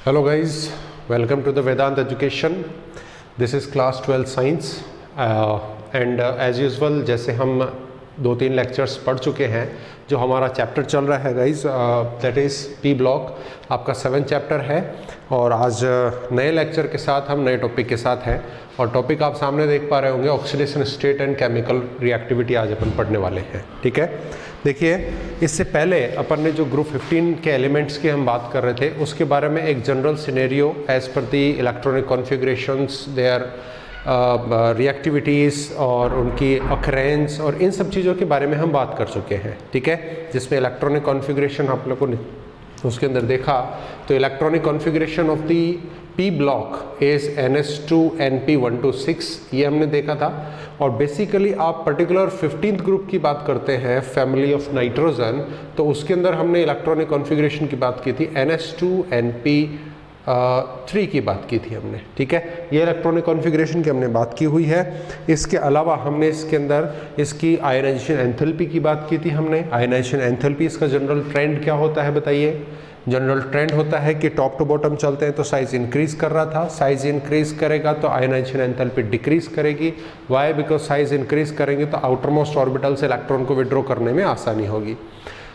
Hello guys, welcome to the Vedant Education. This is class 12 science and as usual जैसे हम 2-3 lectures पढ़ चुके हैं, जो हमारा चैप्टर चल रहा है guys that is P block, आपका 7th चैप्टर है। और आज नए लेक्चर के साथ हम नए टॉपिक के साथ हैं और टॉपिक आप सामने देख पा रहे होंगे oxidation state and chemical reactivity आज अपन पढ़ने वाले हैं। ठीक है, देखिए इससे पहले अपन ने जो ग्रुप 15 के एलिमेंट्स की हम बात कर रहे थे उसके बारे में एक जनरल सिनेरियो एज पर the electronic configurations, their reactivities और उनकी अकरेंस और इन सब चीज़ों के बारे में हम बात कर चुके हैं। ठीक है, जिसमें इलेक्ट्रॉनिक कॉन्फ़िगरेशन आप लोगों ने उसके अंदर देखा तो electronic configuration of the P block is NS2NP126 ये हमने देखा था। और बेसिकली आप पर्टिकुलर 15th ग्रुप की बात करते हैं फैमिली ऑफ नाइट्रोजन, तो उसके अंदर हमने इलेक्ट्रॉनिक कॉन्फ़िगरेशन की बात की थी, NS2NP3 की बात की थी हमने। ठीक है, ये इलेक्ट्रॉनिक कॉन्फ़िगरेशन की हमने बात की हुई है। इसके अलावा हमने इसके अंदर इसकी आयनाइजेशन एंथैल्पी की बात की थी हमने। आयनाइजेशन एंथैल्पी, इसका जनरल ट्रेंड क्या होता है बताइए? जनरल ट्रेंड होता है कि टॉप टू बॉटम चलते हैं तो साइज इंक्रीज कर रहा था, साइज इंक्रीज करेगा तो आयनाइजेशन एंथैल्पी डिक्रीज करेगी। वाई? बिकॉज साइज इंक्रीज करेंगे तो आउटर मोस्ट ऑर्बिटल से इलेक्ट्रॉन को विड्रॉ करने में आसानी होगी।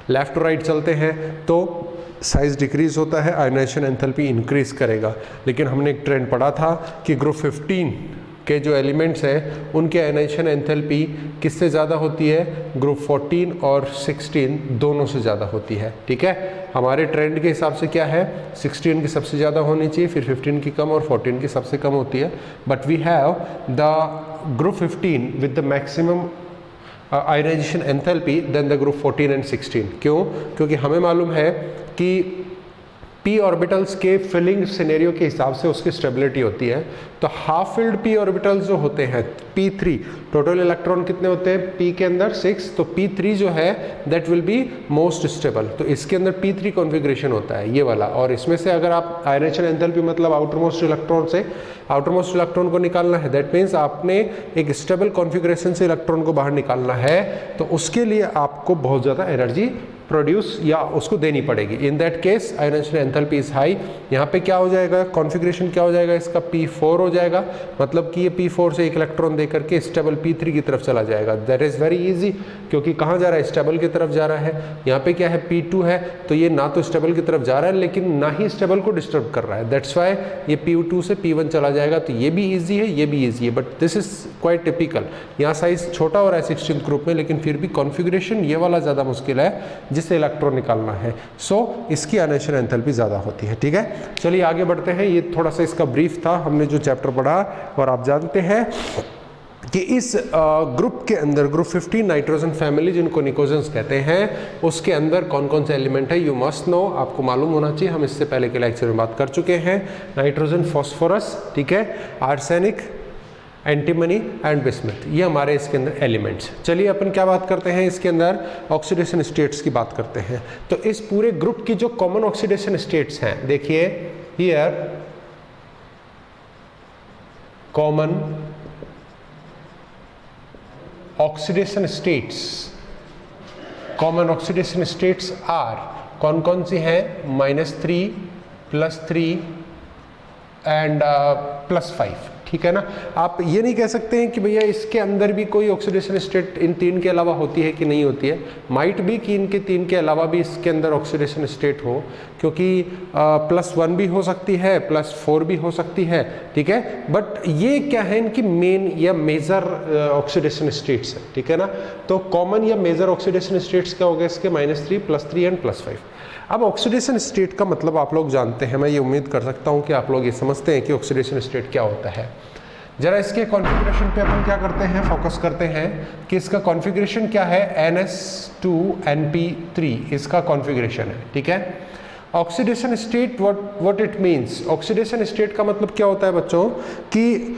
लेफ्ट टू राइट चलते हैं तो साइज डिक्रीज होता है, आयनाइजेशन एंथैल्पी इंक्रीज करेगा। लेकिन हमने एक ट्रेंड पढ़ा था कि ग्रुप 15 के जो एलिमेंट्स हैं उनके आयनाइजेशन एंथैल्पी किससे ज़्यादा होती है? ग्रुप 14 और 16 दोनों से ज़्यादा होती है। ठीक है, हमारे ट्रेंड के हिसाब से क्या है, 16 की सबसे ज़्यादा होनी चाहिए, फिर 15 की कम और 14 की सबसे कम होती है। But we have the group 15 with the maximum ionization enthalpy than the group 14 and 16। क्यों? क्योंकि हमें मालूम है कि पी ऑर्बिटल्स के फिलिंग सिनेरियो के हिसाब से उसकी स्टेबिलिटी होती है। तो हाफ फिल्ड पी ऑर्बिटल्स जो होते हैं P3, टोटल इलेक्ट्रॉन कितने होते हैं P के अंदर? 6, तो P3 जो है that will be most stable. तो इसके अंदर P3 कॉन्फ़िगरेशन होता है ये वाला। और इसमें से अगर आप आयनाइजेशन एंथैल्पी मतलब आउटर मोस्ट इलेक्ट्रॉन से आउटर मोस्ट इलेक्ट्रॉन को निकालना है, दैट मीन्स आपने एक स्टेबल कॉन्फ़िगरेशन से इलेक्ट्रॉन को बाहर निकालना है, तो उसके लिए आपको बहुत ज़्यादा एनर्जी प्रोड्यूस या उसको देनी पड़ेगी। In that case ionization enthalpy is high. यहाँ पे क्या हो जाएगा, कॉन्फ़िगरेशन क्या हो जाएगा इसका? P4 हो जाएगा, मतलब कि ये P4 से एक इलेक्ट्रॉन दे करके स्टेबल P3 की तरफ चला जाएगा। दैट इज़ वेरी इजी, क्योंकि कहाँ जा रहा है? स्टेबल की तरफ जा रहा है। यहाँ पे क्या है? P2 है, तो ये ना तो स्टेबल की तरफ जा रहा है लेकिन ना ही स्टेबल को डिस्टर्ब कर रहा है। दैट्स वाई ये P2 से P1 चला जाएगा। तो ये भी ईजी है, ये भी ईजी है, but this is quite typical. यहाँ साइज छोटा हो रहा है 16th ग्रुप में, लेकिन फिर भी कॉन्फ़िगरेशन ये वाला ज़्यादा मुश्किल है जिससे इलेक्ट्रॉन निकालना है। सो इसकी आयनाइजेशन एंथैल्पी ज़्यादा होती है। ठीक है, चलिए आगे बढ़ते हैं। ये थोड़ा सा इसका ब्रीफ था, हमने जो चैप्टर पढ़ा। और आप जानते हैं कि इस ग्रुप के अंदर ग्रुप 15 नाइट्रोजन फैमिली जिनको निकोजेंस कहते हैं, उसके अंदर कौन कौन से एलिमेंट है यू मस्ट नो, आपको मालूम होना चाहिए। हम इससे पहले के लेक्चर में बात कर चुके हैं। नाइट्रोजन, फॉस्फोरस, ठीक है, आर्सेनिक, एंटीमनी एंड बिस्मथ, ये हमारे इसके अंदर एलिमेंट्स। चलिए अपन क्या बात करते हैं इसके अंदर? ऑक्सीडेशन स्टेट्स की बात करते हैं। तो इस पूरे ग्रुप की जो कॉमन ऑक्सीडेशन स्टेट्स हैं, देखिए here common oxidation states, common oxidation states are कौन कौन सी हैं? -3, +3 एंड +5। ठीक है ना, आप ये नहीं कह सकते हैं कि भैया इसके अंदर भी कोई ऑक्सीडेशन स्टेट इन 3 के अलावा होती है कि नहीं होती है। माइट भी कि इनके 3 के अलावा भी इसके अंदर ऑक्सीडेशन स्टेट हो, क्योंकि +1 भी हो सकती है, +4 भी हो सकती है। ठीक है, बट ये क्या है, इनकी मेन या मेजर ऑक्सीडेशन स्टेट्स है। ठीक है ना, तो कॉमन या मेजर ऑक्सीडेशन स्टेट्स क्या हो गए इसके? -3, +3 एंड +5। अब ऑक्सीडेशन स्टेट का मतलब आप लोग जानते हैं, मैं ये उम्मीद कर सकता हूँ कि आप लोग ये समझते हैं कि ऑक्सीडेशन स्टेट क्या होता है। जरा इसके कॉन्फ़िगरेशन पे अपन क्या करते हैं, फोकस करते हैं कि इसका कॉन्फ़िगरेशन क्या है। NS2NP3 इसका कॉन्फ़िगरेशन है। ठीक है, oxidation state what it means? Oxidation state का मतलब क्या होता है बच्चों कि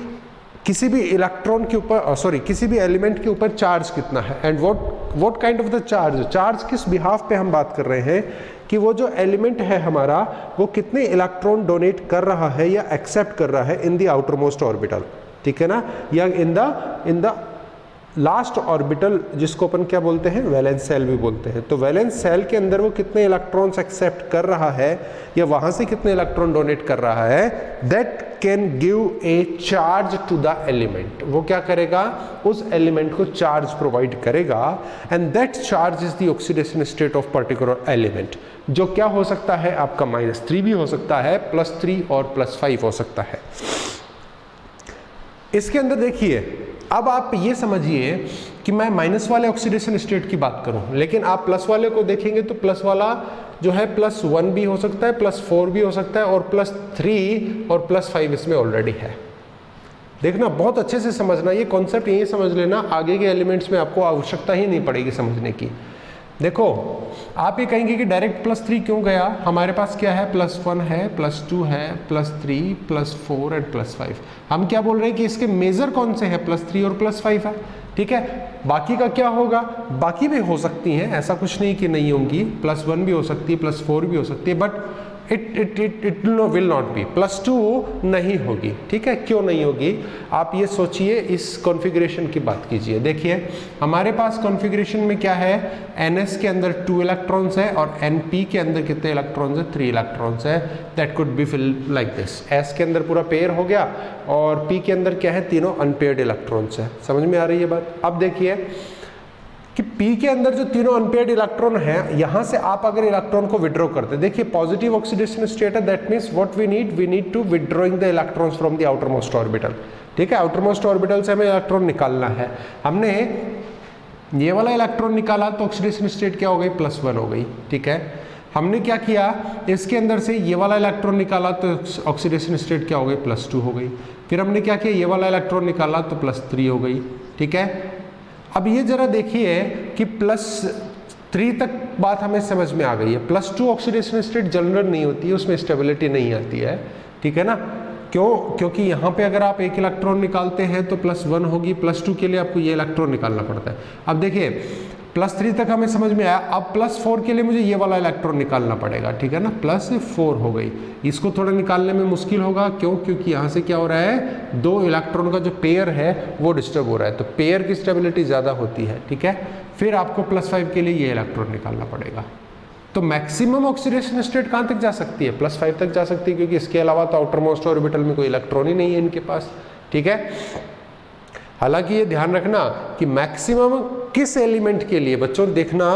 किसी भी इलेक्ट्रॉन के ऊपर किसी भी एलिमेंट के ऊपर चार्ज कितना है and what kind of the charge किस बिहाफ पे हम बात कर रहे हैं कि वो जो एलिमेंट है हमारा वो कितने इलेक्ट्रॉन डोनेट कर रहा है या एक्सेप्ट कर रहा है in the outermost orbital. ठीक है ना, या इन द लास्ट ऑर्बिटल जिसको अपन क्या बोलते हैं, वैलेंस शेल भी बोलते हैं। तो वैलेंस शेल के अंदर वो कितने इलेक्ट्रॉन्स एक्सेप्ट कर रहा है या वहां से कितने इलेक्ट्रॉन डोनेट कर रहा है, that can give a charge to the element. वो क्या करेगा, उस एलिमेंट को चार्ज प्रोवाइड करेगा, and that charge is the oxidation state of particular element, जो क्या हो सकता है आपका -3 भी हो सकता है, +3 और +5 हो सकता है। इसके अंदर देखिए, अब आप ये समझिए कि मैं माइनस वाले ऑक्सीडेशन स्टेट की बात करूं, लेकिन आप प्लस वाले को देखेंगे तो प्लस वाला जो है +1 भी हो सकता है, +4 भी हो सकता है, और +3 और +5 इसमें ऑलरेडी है। देखना, बहुत अच्छे से समझना, ये कॉन्सेप्ट यही समझ लेना, आगे के एलिमेंट्स में आपको आवश्यकता ही नहीं पड़ेगी समझने की। देखो, आप ये कहेंगे कि डायरेक्ट +3 क्यों गया, हमारे पास क्या है, +1 है, +2 है, +3, +4 एंड +5। हम क्या बोल रहे हैं कि इसके मेजर कौन से हैं, +3 और +5 है, ठीक है। बाकी का क्या होगा, बाकी भी हो सकती हैं, ऐसा कुछ नहीं कि नहीं होंगी, +1 भी हो सकती है, +4 भी हो सकती है, but it will not be, +2 नहीं होगी, ठीक है। क्यों नहीं होगी, आप ये सोचिए, इस कॉन्फ़िगरेशन की बात कीजिए। देखिए, हमारे पास कॉन्फ़िगरेशन में क्या है, NS के अंदर 2 इलेक्ट्रॉन्स है और NP के अंदर कितने इलेक्ट्रॉन्स है, 3 इलेक्ट्रॉन्स है। That could be feel like this, S के अंदर पूरा पेयर हो गया और P के अंदर क्या है, तीनों अनपेयर्ड इलेक्ट्रॉन्स है। समझ में आ रही है बात। अब देखिए कि P के अंदर जो तीनों अनपेयर्ड इलेक्ट्रॉन हैं, यहां से आप अगर इलेक्ट्रॉन को विड्रॉ करते हैं, देखिए पॉजिटिव ऑक्सीडेशन स्टेट है, that means what we need to withdrawing the electrons from the outermost orbital, ठीक है। आउटर मोस्ट ऑर्बिटल से हमें इलेक्ट्रॉन निकालना है। हमने ये वाला इलेक्ट्रॉन निकाला तो ऑक्सीडेशन स्टेट क्या हो गई, +1 हो गई, ठीक है। हमने क्या किया, इसके अंदर से ये वाला इलेक्ट्रॉन निकाला तो ऑक्सीडेशन स्टेट क्या हो गई, +2 हो गई। फिर हमने क्या किया, ये वाला इलेक्ट्रॉन निकाला तो +3 हो गई, ठीक है। अब ये जरा देखिए कि +3 तक बात हमें समझ में आ गई है। +2 ऑक्सीडेशन स्टेट जनरल नहीं होती है, उसमें स्टेबिलिटी नहीं आती है, ठीक है ना। क्यों, क्योंकि यहाँ पे अगर आप एक इलेक्ट्रॉन निकालते हैं तो +1 होगी, +2 के लिए आपको ये इलेक्ट्रॉन निकालना पड़ता है। अब देखिए, +3 तक हमें समझ में आया, अब +4 के लिए मुझे ये वाला इलेक्ट्रॉन निकालना पड़ेगा, ठीक है ना। +4 हो गई, इसको थोड़ा निकालने में मुश्किल होगा, क्यों, क्योंकि यहाँ से क्या हो रहा है, 2 इलेक्ट्रॉन का जो पेयर है वो डिस्टर्ब हो रहा है, तो पेयर की स्टेबिलिटी ज़्यादा होती है, ठीक है। फिर आपको +5 के लिए ये इलेक्ट्रॉन निकालना पड़ेगा। तो मैक्सिमम ऑक्सीडेशन स्टेट कहाँ तक जा सकती है, +5 तक जा सकती है, क्योंकि इसके अलावा तो आउटर मोस्ट ऑर्बिटल में कोई इलेक्ट्रॉन ही नहीं है इनके पास, ठीक है। हालांकि ये ध्यान रखना कि मैक्सिमम किस एलिमेंट के लिए, बच्चों देखना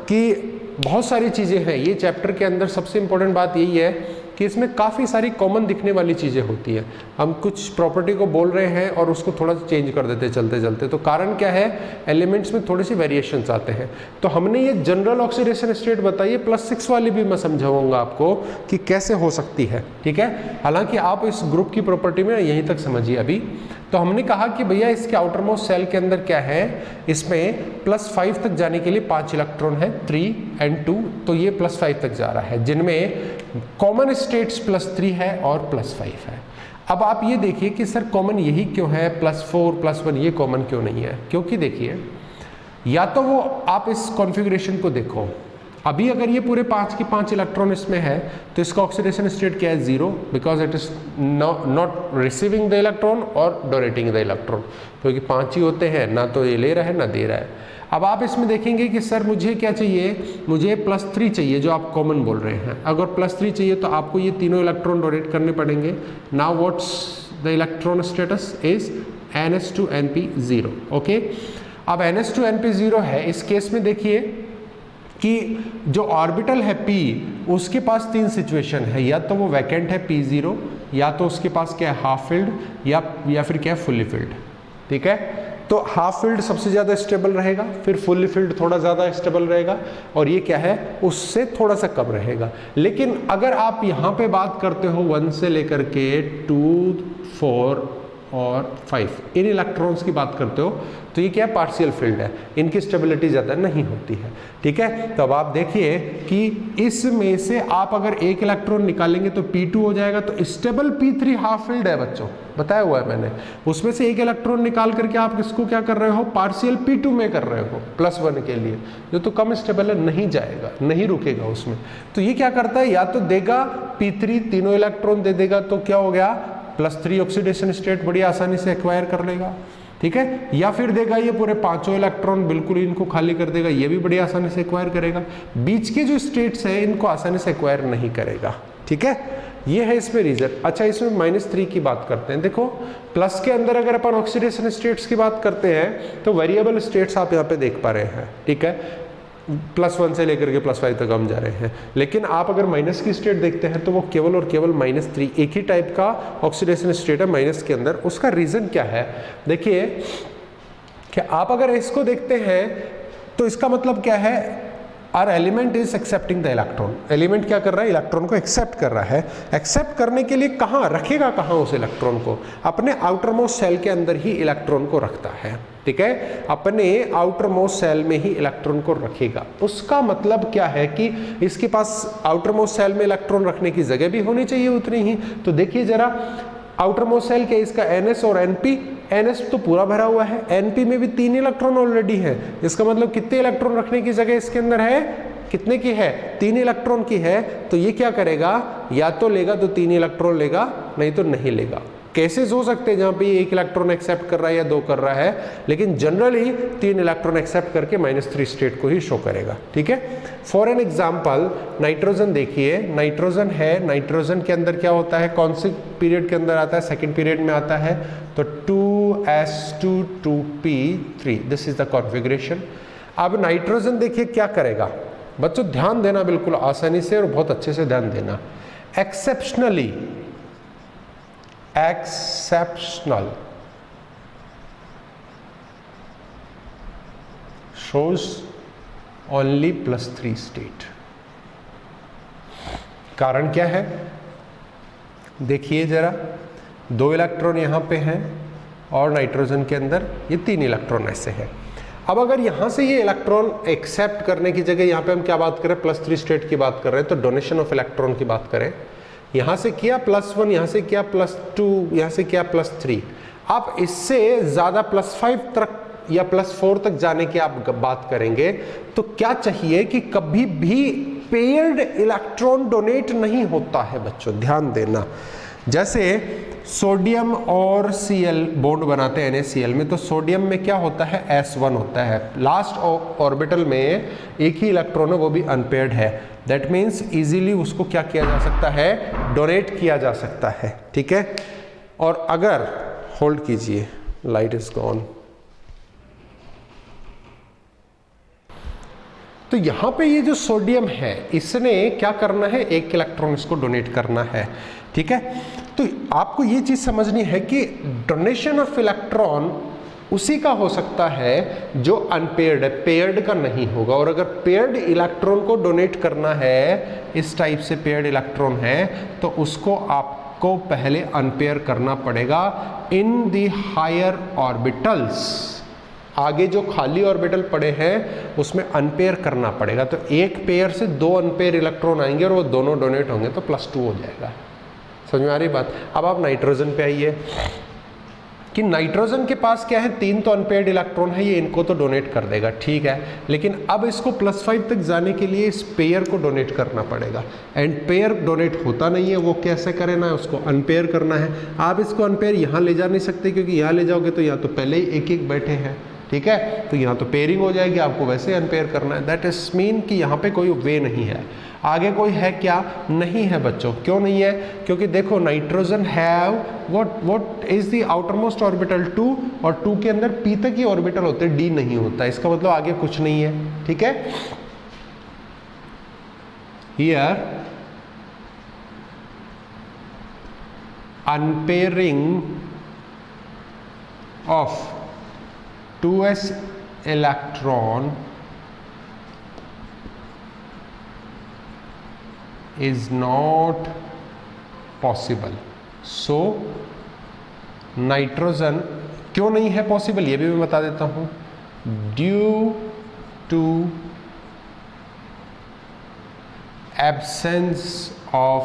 कि बहुत सारी चीज़ें हैं, ये चैप्टर के अंदर सबसे इंपॉर्टेंट बात यही है कि इसमें काफ़ी सारी कॉमन दिखने वाली चीज़ें होती हैं। हम कुछ प्रॉपर्टी को बोल रहे हैं और उसको थोड़ा सा चेंज कर देते हैं चलते चलते, तो कारण क्या है, एलिमेंट्स में थोड़े से वेरिएशंस आते हैं। तो हमने ये जनरल ऑक्सीडेशन स्टेट बताइए, +6 वाली भी मैं समझाऊंगा आपको कि कैसे हो सकती है, ठीक है। हालांकि आप इस ग्रुप की प्रॉपर्टी में यहीं तक समझिए अभी। तो हमने कहा कि भैया इसके आउटर मोस्ट सेल के अंदर क्या है, इसमें +5 तक जाने के लिए 5 इलेक्ट्रॉन है, 3 and 2, तो ये +5 तक जा रहा है, जिनमें कॉमन स्टेट्स +3 है और +5 है। अब आप ये देखिए कि सर कॉमन यही क्यों है, +4 +1 ये कॉमन क्यों नहीं है, क्योंकि देखिए, या तो वो आप इस कॉन्फ़िगरेशन को देखो, अभी अगर ये पूरे 5 के 5 इलेक्ट्रॉन इसमें है तो इसका ऑक्सीडेशन स्टेट क्या है, 0, because it is not receiving the electron और डोनेटिंग द इलेक्ट्रॉन, क्योंकि 5 ही होते हैं, ना तो ये ले रहा है ना दे रहा है। अब आप इसमें देखेंगे कि सर मुझे क्या चाहिए, मुझे +3 चाहिए, जो आप कॉमन बोल रहे हैं। अगर +3 चाहिए तो आपको ये तीनों इलेक्ट्रॉन डोनेट करने पड़ेंगे। Now what's the electron status is NS2NP0, okay. अब NS2NP0 है, इस केस में देखिए कि जो ऑर्बिटल है P, उसके पास 3 सिचुएशन है, या तो वो वैकेंट है P0, या तो उसके पास क्या है, हाफ फिल्ड, या फिर क्या है, फुल्ली फिल्ड, ठीक है। तो हाफ फील्ड सबसे ज़्यादा स्टेबल रहेगा, फिर फुल्ली फील्ड थोड़ा ज़्यादा स्टेबल रहेगा, और ये क्या है, उससे थोड़ा सा कम रहेगा। लेकिन अगर आप यहाँ पे बात करते हो 1 से लेकर के 2, 4 और 5 इन इलेक्ट्रॉन्स की बात करते हो, तो ये क्या पार्शियल फील्ड है, इनकी स्टेबिलिटी ज़्यादा नहीं होती है, ठीक है। तो अब आप देखिए कि इसमें से आप अगर एक इलेक्ट्रॉन निकालेंगे तो P2 हो जाएगा, तो स्टेबल P3 हाफ फील्ड है बच्चों, बताया हुआ है मैंने। उसमें से एक इलेक्ट्रॉन निकाल करके आप किसको क्या कर रहे हो, पार्शियल P2 में कर रहे हो, +1 के लिए, जो तो कम स्टेबल है, नहीं जाएगा, नहीं रुकेगा उसमें। तो ये क्या करता है, या तो देगा P3 तीनों इलेक्ट्रॉन दे देगा, तो क्या हो गया, +3 ऑक्सीडेशन स्टेट बड़ी आसानी से एक्वायर कर लेगा। ठीक है, या फिर देगा ये पूरे पांचों इलेक्ट्रॉन बिल्कुल इनको खाली कर देगा, ये भी बड़ी आसानी से एक्वायर करेगा। बीच के जो स्टेट्स हैं इनको आसानी से एक्वायर नहीं करेगा। ठीक है, ये है इसमें रीजन। अच्छा, इसमें -3 की बात करते हैं। देखो प्लस के अंदर अगर अपन ऑक्सीडेशन स्टेट्स की बात करते हैं तो वेरिएबल स्टेट्स आप यहाँ पे देख पा रहे हैं। ठीक है, +1 से लेकर के +5 तक हम जा रहे हैं, लेकिन आप अगर माइनस की स्टेट देखते हैं तो वो केवल और केवल -3 एक ही टाइप का ऑक्सीडेशन स्टेट है माइनस के अंदर। उसका रीजन क्या है? देखिए कि आप अगर इसको देखते हैं तो इसका मतलब क्या है, R element is accepting the electron. Element क्या कर रहा है? इलेक्ट्रॉन को एक्सेप्ट कर रहा है। एक्सेप्ट करने के लिए कहाँ रखेगा, कहाँ उस इलेक्ट्रॉन को? अपने आउटर मोस्ट सेल के अंदर ही इलेक्ट्रॉन को रखता है। ठीक है, अपने आउटर मोस्ट सेल में ही इलेक्ट्रॉन को रखेगा। उसका मतलब क्या है कि इसके पास आउटर मोस्ट सेल में इलेक्ट्रॉन रखने की जगह भी होनी चाहिए उतनी ही। तो देखिए जरा, आउटर मोस्ट सेल के इसका NS और NP, NS तो पूरा भरा हुआ है, NP में भी 3 इलेक्ट्रॉन ऑलरेडी है। इसका मतलब कितने इलेक्ट्रॉन रखने की जगह इसके अंदर है? कितने की है? 3 इलेक्ट्रॉन की है। तो ये क्या करेगा, या तो लेगा तो 3 इलेक्ट्रॉन लेगा, नहीं तो नहीं लेगा। केसेस हो सकते हैं जहां पे 1 इलेक्ट्रॉन एक्सेप्ट कर रहा है या 2 कर रहा है, लेकिन जनरली 3 इलेक्ट्रॉन एक्सेप्ट करके -3 स्टेट को ही शो करेगा। ठीक है, फॉर एन एग्जांपल नाइट्रोजन देखिए, नाइट्रोजन है, नाइट्रोजन के अंदर क्या होता है, कौन से पीरियड के अंदर आता है? सेकंड पीरियड में आता है। तो 2s2 2p3, this is the configuration. अब नाइट्रोजन देखिए क्या करेगा, बच्चों ध्यान देना बिल्कुल आसानी से और बहुत अच्छे से ध्यान देना। Exceptional shows only +3 state. कारण क्या है? देखिए जरा, 2 इलेक्ट्रॉन यहां पे हैं और नाइट्रोजन के अंदर ये 3 इलेक्ट्रॉन ऐसे हैं। अब अगर यहां से ये इलेक्ट्रॉन एक्सेप्ट करने की जगह यहां पे हम क्या बात करें? +3 स्टेट की बात कर रहे हैं, तो डोनेशन ऑफ इलेक्ट्रॉन की बात करें। यहां से किया +1, यहां से किया +2, यहां से किया +3। आप इससे ज्यादा +5 तक या +4 तक जाने की आप बात करेंगे तो क्या चाहिए कि कभी भी पेयर्ड इलेक्ट्रॉन डोनेट नहीं होता है। बच्चों ध्यान देना, जैसे सोडियम और Cl बॉन्ड बनाते हैं NaCl में, तो सोडियम में क्या होता है? S1 होता है। लास्ट ऑर्बिटल में एक ही इलेक्ट्रॉन है, वो भी अनपेयर्ड है। दैट मीन्स इजीली उसको क्या किया जा सकता है? डोनेट किया जा सकता है। ठीक है, और अगर होल्ड कीजिए, लाइट इज गॉन। तो यहां पे ये जो सोडियम है इसने क्या करना है? 1 इलेक्ट्रॉन इसको डोनेट करना है। ठीक है, तो आपको ये चीज समझनी है कि डोनेशन ऑफ इलेक्ट्रॉन उसी का हो सकता है जो अनपेयर्ड है, पेयर्ड का नहीं होगा। और अगर पेयर्ड इलेक्ट्रॉन को डोनेट करना है, इस टाइप से पेयर्ड इलेक्ट्रॉन है, तो उसको आपको पहले अनपेयर करना पड़ेगा इन द हायर ऑर्बिटल्स। आगे जो खाली ऑर्बिटल पड़े हैं उसमें अनपेयर करना पड़ेगा। तो एक पेयर से 2 अनपेयर इलेक्ट्रॉन आएंगे और वो दोनों डोनेट होंगे तो +2 हो जाएगा। समझ में आ रही बात? अब आप नाइट्रोजन पे आइए कि नाइट्रोजन के पास क्या है? 3 तो अनपेयर्ड इलेक्ट्रॉन है, ये इनको तो डोनेट कर देगा। ठीक है, लेकिन अब इसको +5 तक जाने के लिए इस पेयर को डोनेट करना पड़ेगा। एंड पेयर डोनेट होता नहीं है, वो कैसे करे ना, उसको अनपेयर करना है। आप इसको अनपेयर यहाँ ले जा नहीं सकते, क्योंकि यहाँ ले जाओगे तो यहाँ तो पहले ही एक बैठे हैं। ठीक है, तो यहाँ तो पेयरिंग हो जाएगी, आपको वैसे अनपेयर करना है। दैट इज मीन कि यहाँ पे कोई वे नहीं है। आगे कोई है क्या? नहीं है बच्चों। क्यों नहीं है? क्योंकि देखो nitrogen have what is the outermost orbital 2, और 2 के अंदर p तक ही ऑर्बिटल होते हैं, d नहीं होता। इसका मतलब आगे कुछ नहीं है। ठीक है, here unpairing of 2s electron is not possible. So nitrogen क्यों नहीं है पॉसिबल, ये भी मैं बता देता हूं। Due to absence of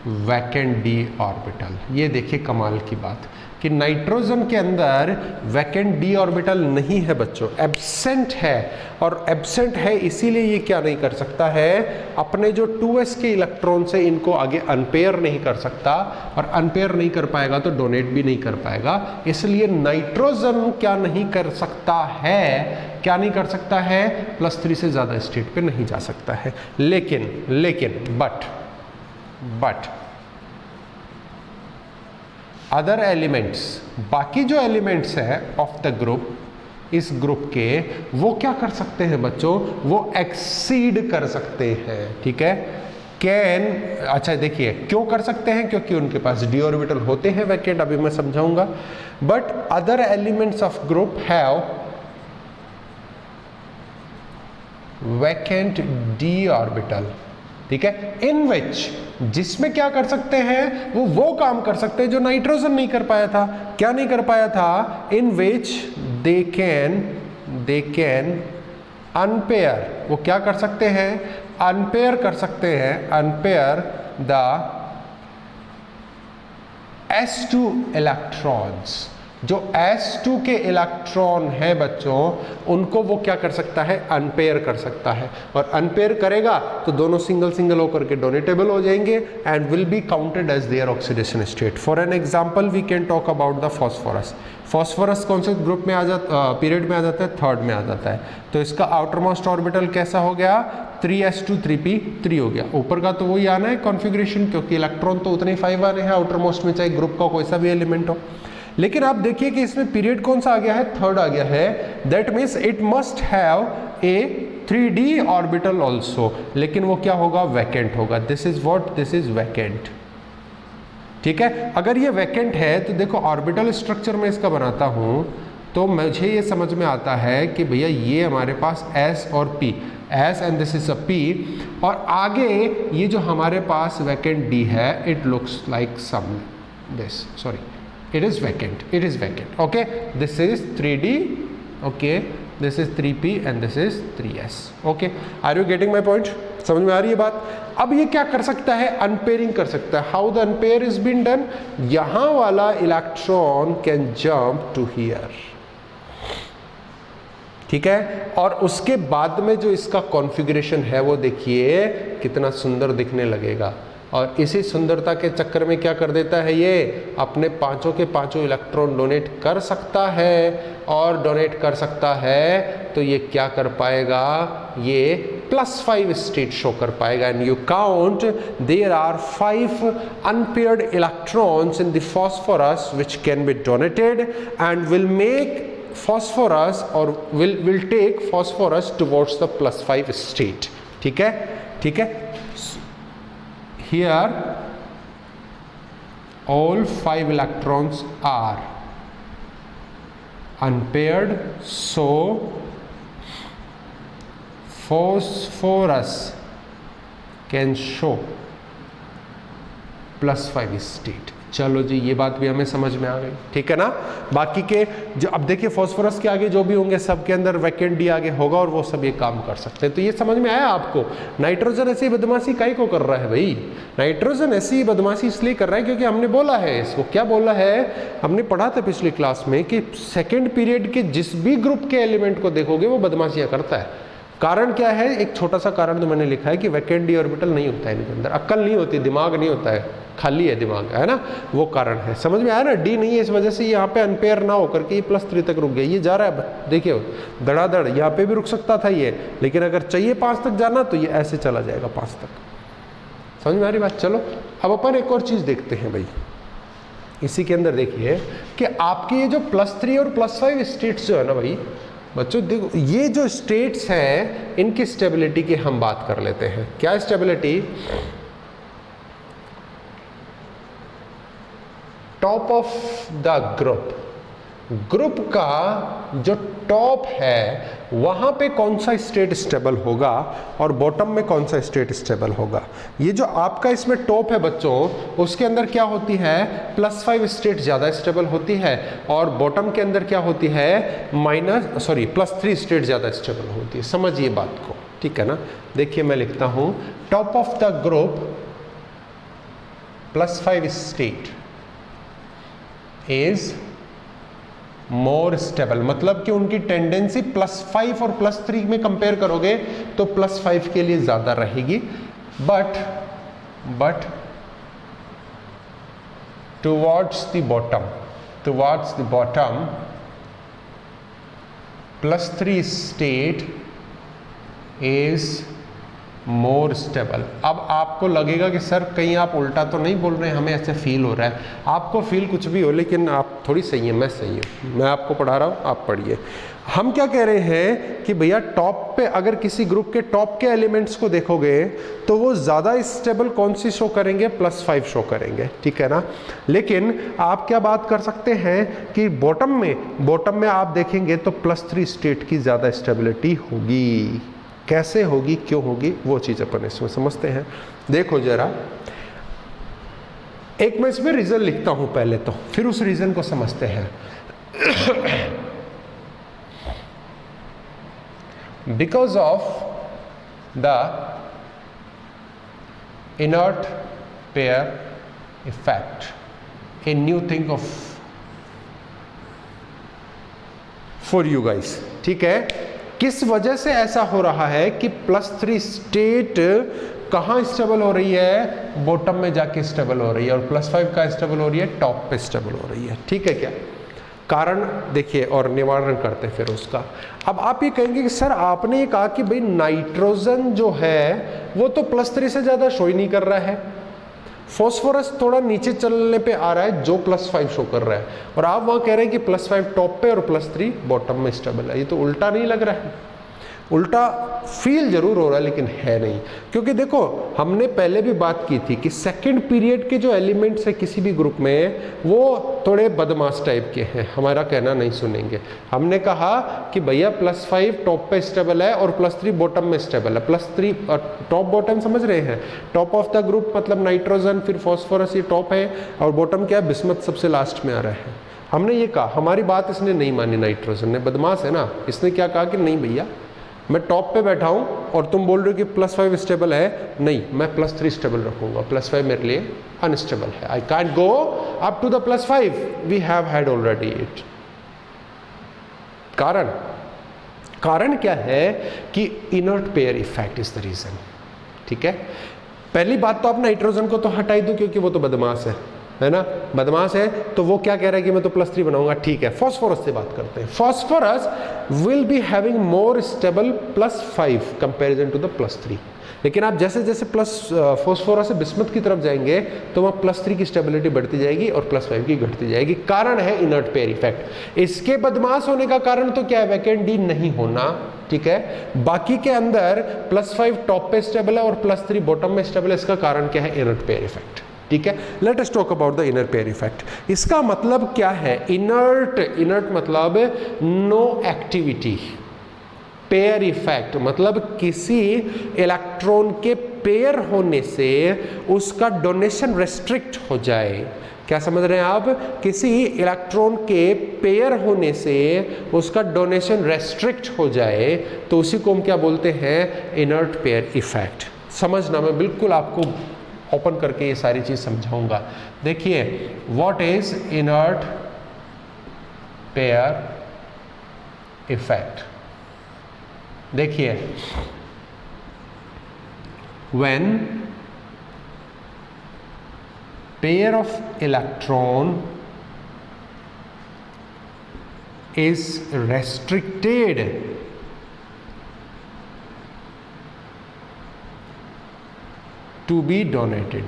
vacant d orbital. ये देखिए कमाल की बात कि नाइट्रोजन के अंदर वैकेंट डी ऑर्बिटल नहीं है बच्चों, एब्सेंट है। और एब्सेंट है इसीलिए ये क्या नहीं कर सकता है, अपने जो 2s के इलेक्ट्रॉन से इनको आगे अनपेयर नहीं कर सकता, और अनपेयर नहीं कर पाएगा तो डोनेट भी नहीं कर पाएगा। इसलिए नाइट्रोजन क्या नहीं कर सकता है, क्या नहीं कर सकता है, +3 से ज़्यादा स्टेट पे नहीं जा सकता है। लेकिन बट अदर एलिमेंट्स, बाकी जो एलिमेंट्स है ऑफ द ग्रुप, इस ग्रुप के, वो क्या कर सकते हैं बच्चों, वो एक्सीड कर सकते हैं। ठीक है, कैन, अच्छा देखिए क्यों कर सकते हैं, क्योंकि उनके पास डी ऑर्बिटल होते हैं वैकेंट, अभी मैं समझाऊंगा। But other elements of group have vacant d orbital. ठीक है, इन विच, जिसमें क्या कर सकते हैं, वो काम कर सकते हैं जो नाइट्रोजन नहीं कर पाया था। क्या नहीं कर पाया था, इन विच दे कैन अनपेयर, वो क्या कर सकते हैं, अनपेयर कर सकते हैं, अनपेयर द s2 इलेक्ट्रॉन्स। जो s2 के इलेक्ट्रॉन है बच्चों, उनको वो क्या कर सकता है, अनपेयर कर सकता है। और अनपेयर करेगा तो दोनों सिंगल होकर के डोनेटेबल हो जाएंगे and will be counted as their oxidation state. For an example we can talk about the phosphorus. Phosphorus कौन से ग्रुप में आ जाता, पीरियड में आ जाता है, थर्ड में आ जाता है। तो इसका आउटर मोस्ट ऑर्बिटल कैसा हो गया, 3s2 3p3 हो गया। ऊपर का तो वही आना है कॉन्फ़िगरेशन, क्योंकि इलेक्ट्रॉन तो उतने 5 आने हैं आउटर मोस्ट में, चाहे ग्रुप का कोई सा भी एलिमेंट हो। लेकिन आप देखिए कि इसमें पीरियड कौन सा आ गया है, थर्ड आ गया है। That means it must have a 3d orbital also, लेकिन वो क्या होगा, वैकेंट होगा। This is what, this is vacant. ठीक है, अगर ये वैकेंट है तो देखो ऑर्बिटल स्ट्रक्चर में इसका बनाता हूं तो मुझे ये समझ में आता है कि भैया ये हमारे पास s और p, s and this is a p, और आगे ये जो हमारे पास वैकेंट d है, it looks like some this, sorry, it is vacant, okay, this is 3d, okay, this is 3p and this is 3s, okay, are you getting my point? समझ में आ रही है बात? अब ये क्या कर सकता है, अनपेयरिंग कर सकता है। How the unpair is been done, यहां वाला electron can jump to here. ठीक है, और उसके बाद में जो इसका कॉन्फ़िगरेशन है वो देखिए कितना सुंदर दिखने लगेगा। और इसी सुंदरता के चक्कर में क्या कर देता है, ये अपने पांचों के पांचों इलेक्ट्रॉन डोनेट कर सकता है, और डोनेट कर सकता है तो ये क्या कर पाएगा, ये +5 स्टेट शो कर पाएगा। And you count there are 5 unpaired electrons in the phosphorus which can be donated and will make phosphorus or will take phosphorus towards the +5 state. ठीक है, ठीक है। Here all 5 electrons are unpaired, so phosphorus can show +5 state. चलो जी, ये बात भी हमें समझ में आ गई, ठीक है ना। बाकी के जो अब देखिए फॉस्फोरस के आगे जो भी होंगे सब के अंदर वैकेंट डी आगे होगा और वो सब ये काम कर सकते हैं। तो ये समझ में आया आपको, नाइट्रोजन ऐसी बदमाशी काहे को कर रहा है भाई, नाइट्रोजन ऐसी बदमाशी इसलिए कर रहा है क्योंकि हमने बोला है इसको, क्या बोला है, हमने पढ़ा था पिछली क्लास में कि सेकेंड पीरियड के जिस भी ग्रुप के एलिमेंट को देखोगे वो बदमाशियां करता है। कारण क्या है, एक छोटा सा कारण तो मैंने लिखा है कि वैकेंट डी ऑर्बिटल नहीं होता है इनके अंदर, अक्ल नहीं होती, दिमाग नहीं होता है, खाली है दिमाग, है ना, वो कारण है। समझ में आया ना, डी नहीं है इस वजह से यहाँ पे अनपेयर ना होकर के ये +3 तक रुक गया। ये जा रहा है, देखिए धड़ाधड़, यहाँ पे भी रुक सकता था ये, लेकिन अगर चाहिए 5 तक जाना तो ये ऐसे चला जाएगा 5 तक। समझ में आ रही बात। चलो अब अपन एक और चीज़ देखते हैं भाई, इसी के अंदर देखिए कि आपके ये जो +3 और +5 स्टेट्स जो है ना भाई बच्चों, देखो ये जो स्टेट्स हैं इनकी स्टेबिलिटी की हम बात कर लेते हैं। क्या stability, top of the group का जो टॉप है वहां पे कौन सा स्टेट स्टेबल होगा और बॉटम में कौन सा स्टेट स्टेबल होगा। ये जो आपका इसमें टॉप है बच्चों, उसके अंदर क्या होती है, +5 स्टेट ज़्यादा स्टेबल होती है, और बॉटम के अंदर क्या होती है, +3 स्टेट ज़्यादा स्टेबल होती है। समझिए बात को, ठीक है ना। देखिए मैं लिखता हूँ top of the group +5 state is more stable, मतलब कि उनकी टेंडेंसी +5 और +3 में कंपेयर करोगे तो +5 के लिए ज्यादा रहेगी, but towards the bottom +3 state is more stable. अब आपको लगेगा कि सर कहीं आप उल्टा तो नहीं बोल रहे हैं, हमें ऐसे फील हो रहा है। आपको फील कुछ भी हो, लेकिन आप थोड़ी सही है, मैं सही हूँ, मैं आपको पढ़ा रहा हूँ, आप पढ़िए। हम क्या कह रहे हैं कि भैया टॉप पे अगर किसी ग्रुप के टॉप के एलिमेंट्स को देखोगे तो वो ज़्यादा स्टेबल कौन सी शो करेंगे, +5 शो करेंगे, ठीक है ना। लेकिन आप क्या बात कर सकते हैं कि बॉटम में आप देखेंगे तो +3 स्टेट की ज़्यादा स्टेबिलिटी होगी। कैसे होगी, क्यों होगी, वो चीज़ अपन इसमें समझते हैं। देखो जरा, एक मैं इसमें रीज़न लिखता हूं पहले तो, फिर उस रीज़न को समझते हैं। Because of the inert pair effect, a new thing of for you guys, ठीक है। किस वजह से ऐसा हो रहा है कि +3 स्टेट कहाँ स्टेबल हो रही है, बॉटम में जाके स्टेबल हो रही है, और +5 का स्टेबल हो रही है, टॉप पे स्टेबल हो रही है, ठीक है क्या। कारण देखिए और निवारण करते फिर उसका। अब आप ये कहेंगे कि सर आपने ये कहा कि भाई नाइट्रोजन जो है वो तो +3 से ज़्यादा शो ही नहीं कर रहा है, फॉस्फोरस थोड़ा नीचे चलने पे आ रहा है जो +5 शो कर रहा है, और आप वहाँ कह रहे हैं कि +5 टॉप पे और +3 बॉटम में स्टेबल है। ये तो उल्टा नहीं लग रहा है, उल्टा फील जरूर हो रहा है लेकिन है नहीं। क्योंकि देखो हमने पहले भी बात की थी कि सेकंड पीरियड के जो एलिमेंट्स है किसी भी ग्रुप में वो थोड़े बदमाश टाइप के हैं, हमारा कहना नहीं सुनेंगे। हमने कहा कि भैया +5 टॉप पे स्टेबल है और +3 बॉटम में स्टेबल है। +3 टॉप बॉटम समझ रहे हैं, टॉप ऑफ द ग्रुप मतलब नाइट्रोजन, फिर फॉस्फोरस ये टॉप है, और बॉटम क्या है, बिस्मथ सबसे लास्ट में आ रहा है। हमने ये कहा, हमारी बात इसने नहीं मानी, नाइट्रोजन ने, बदमाश है ना। इसने क्या कहा कि नहीं भैया मैं टॉप पे बैठा हूं और तुम बोल रहे हो कि +5 स्टेबल है, नहीं मैं +3 स्टेबल रखूंगा, +5 मेरे लिए अनस्टेबल है, I can't go up to the +5, we have had already it. कारण क्या है कि inert pair effect is the reason, ठीक है। पहली बात तो आप नाइट्रोजन को तो हटाई दो क्योंकि वो तो बदमाश है ना, बदमाश है, तो वो क्या कह रहा है कि मैं तो +3 बनाऊंगा, ठीक है। फॉस्फोरस से बात करते हैं। Phosphorus will be having more stable +5 comparison to the +3, लेकिन आप जैसे जैसे फॉस्फोरस से बिस्मथ की तरफ जाएंगे तो वहाँ +3 की स्टेबिलिटी बढ़ती जाएगी और +5 की घटती जाएगी। कारण है इनर्ट पेयर इफेक्ट। इसके बदमाश होने का कारण तो क्या है, वैकेंट डी नहीं होना, ठीक है। बाकी के अंदर +5 टॉप पे स्टेबल है और +3 बॉटम में स्टेबल है, इसका कारण क्या है, इनर्ट पेयर इफेक्ट, ठीक है। Let us talk about the inner pair effect. इसका मतलब क्या है, इनर्ट मतलब नो एक्टिविटी, पेयर इफेक्ट मतलब किसी इलेक्ट्रॉन के पेयर होने से उसका डोनेशन रेस्ट्रिक्ट हो जाए। क्या समझ रहे हैं आप, किसी इलेक्ट्रॉन के पेयर होने से उसका डोनेशन रेस्ट्रिक्ट हो जाए तो उसी को हम क्या बोलते हैं, इनर्ट पेयर इफेक्ट। समझना, मैं बिल्कुल आपको ओपन करके ये सारी चीज समझाऊंगा। देखिए what is inert pair effect. देखिए when pair of electron is restricted to be donated,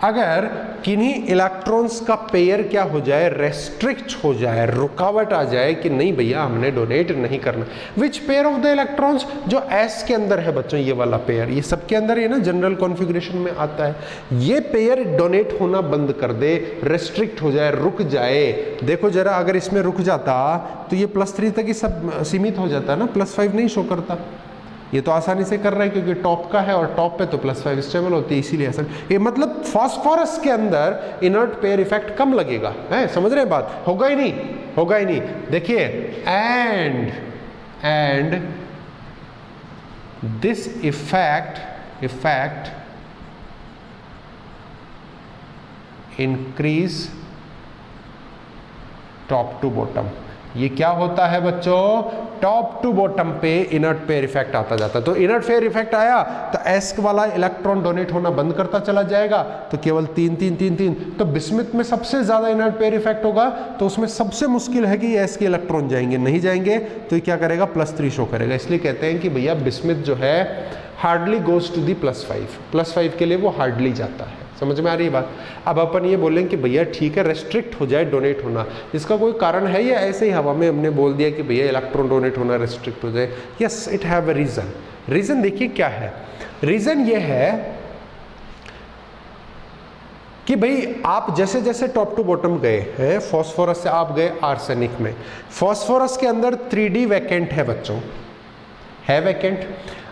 अगर किन्हीं इलेक्ट्रॉन्स का पेयर क्या हो जाए, रेस्ट्रिक्ट हो जाए, रुकावट आ जाए कि नहीं भैया हमने डोनेट नहीं करना। Which pair of the electrons, जो एस के अंदर है बच्चों, ये वाला पेयर, ये सबके अंदर है ना, जनरल कॉन्फ़िगरेशन में आता है। ये पेयर डोनेट होना बंद कर दे, रेस्ट्रिक्ट हो जाए, रुक जाए। देखो जरा, अगर इसमें रुक जाता तो ये +3 तक ही सब सीमित हो जाता ना, +5 नहीं शो करता। ये तो आसानी से कर रहा है क्योंकि टॉप का है और टॉप पे तो +5 स्टेबल होती है, इसीलिए ऐसा। ये मतलब फॉस्फोरस के अंदर इनर्ट पेयर इफेक्ट कम लगेगा, है, समझ रहे हैं बात, होगा ही नहीं। देखिए and this effect increase top to bottom. ये क्या होता है बच्चों, टॉप टू बॉटम पे इनर्ट पेयर इफेक्ट आता जाता है। तो इनर्ट पेयर इफेक्ट आया तो एस वाला इलेक्ट्रॉन डोनेट होना बंद करता चला जाएगा, तो केवल 3 3 3 3। तो बिस्मथ में सबसे ज्यादा इनर्ट पेयर इफेक्ट होगा, तो उसमें सबसे मुश्किल है कि एस के इलेक्ट्रॉन जाएंगे, नहीं जाएंगे तो ये क्या करेगा, +3 शो करेगा। इसलिए कहते हैं कि भैया बिस्मथ जो है हार्डली गोज टू दी +5 के लिए वो हार्डली जाता है। समझ में आ रही है बात। अब अपन ये बोलें कि भैया ठीक है रेस्ट्रिक्ट हो जाए डोनेट होना, इसका कोई कारण है या ऐसे ही हवा में हमने बोल दिया कि भैया इलेक्ट्रॉन डोनेट होना रेस्ट्रिक्ट हो जाए? Yes, it have a reason. Reason देखिए क्या है, रीजन ये है कि भाई आप जैसे जैसे टॉप टू बॉटम गए हैं, फॉस्फोरस से आप गए आर्सेनिक में, फॉस्फोरस के अंदर 3D वैकेंट है बच्चों, है वैकेंट।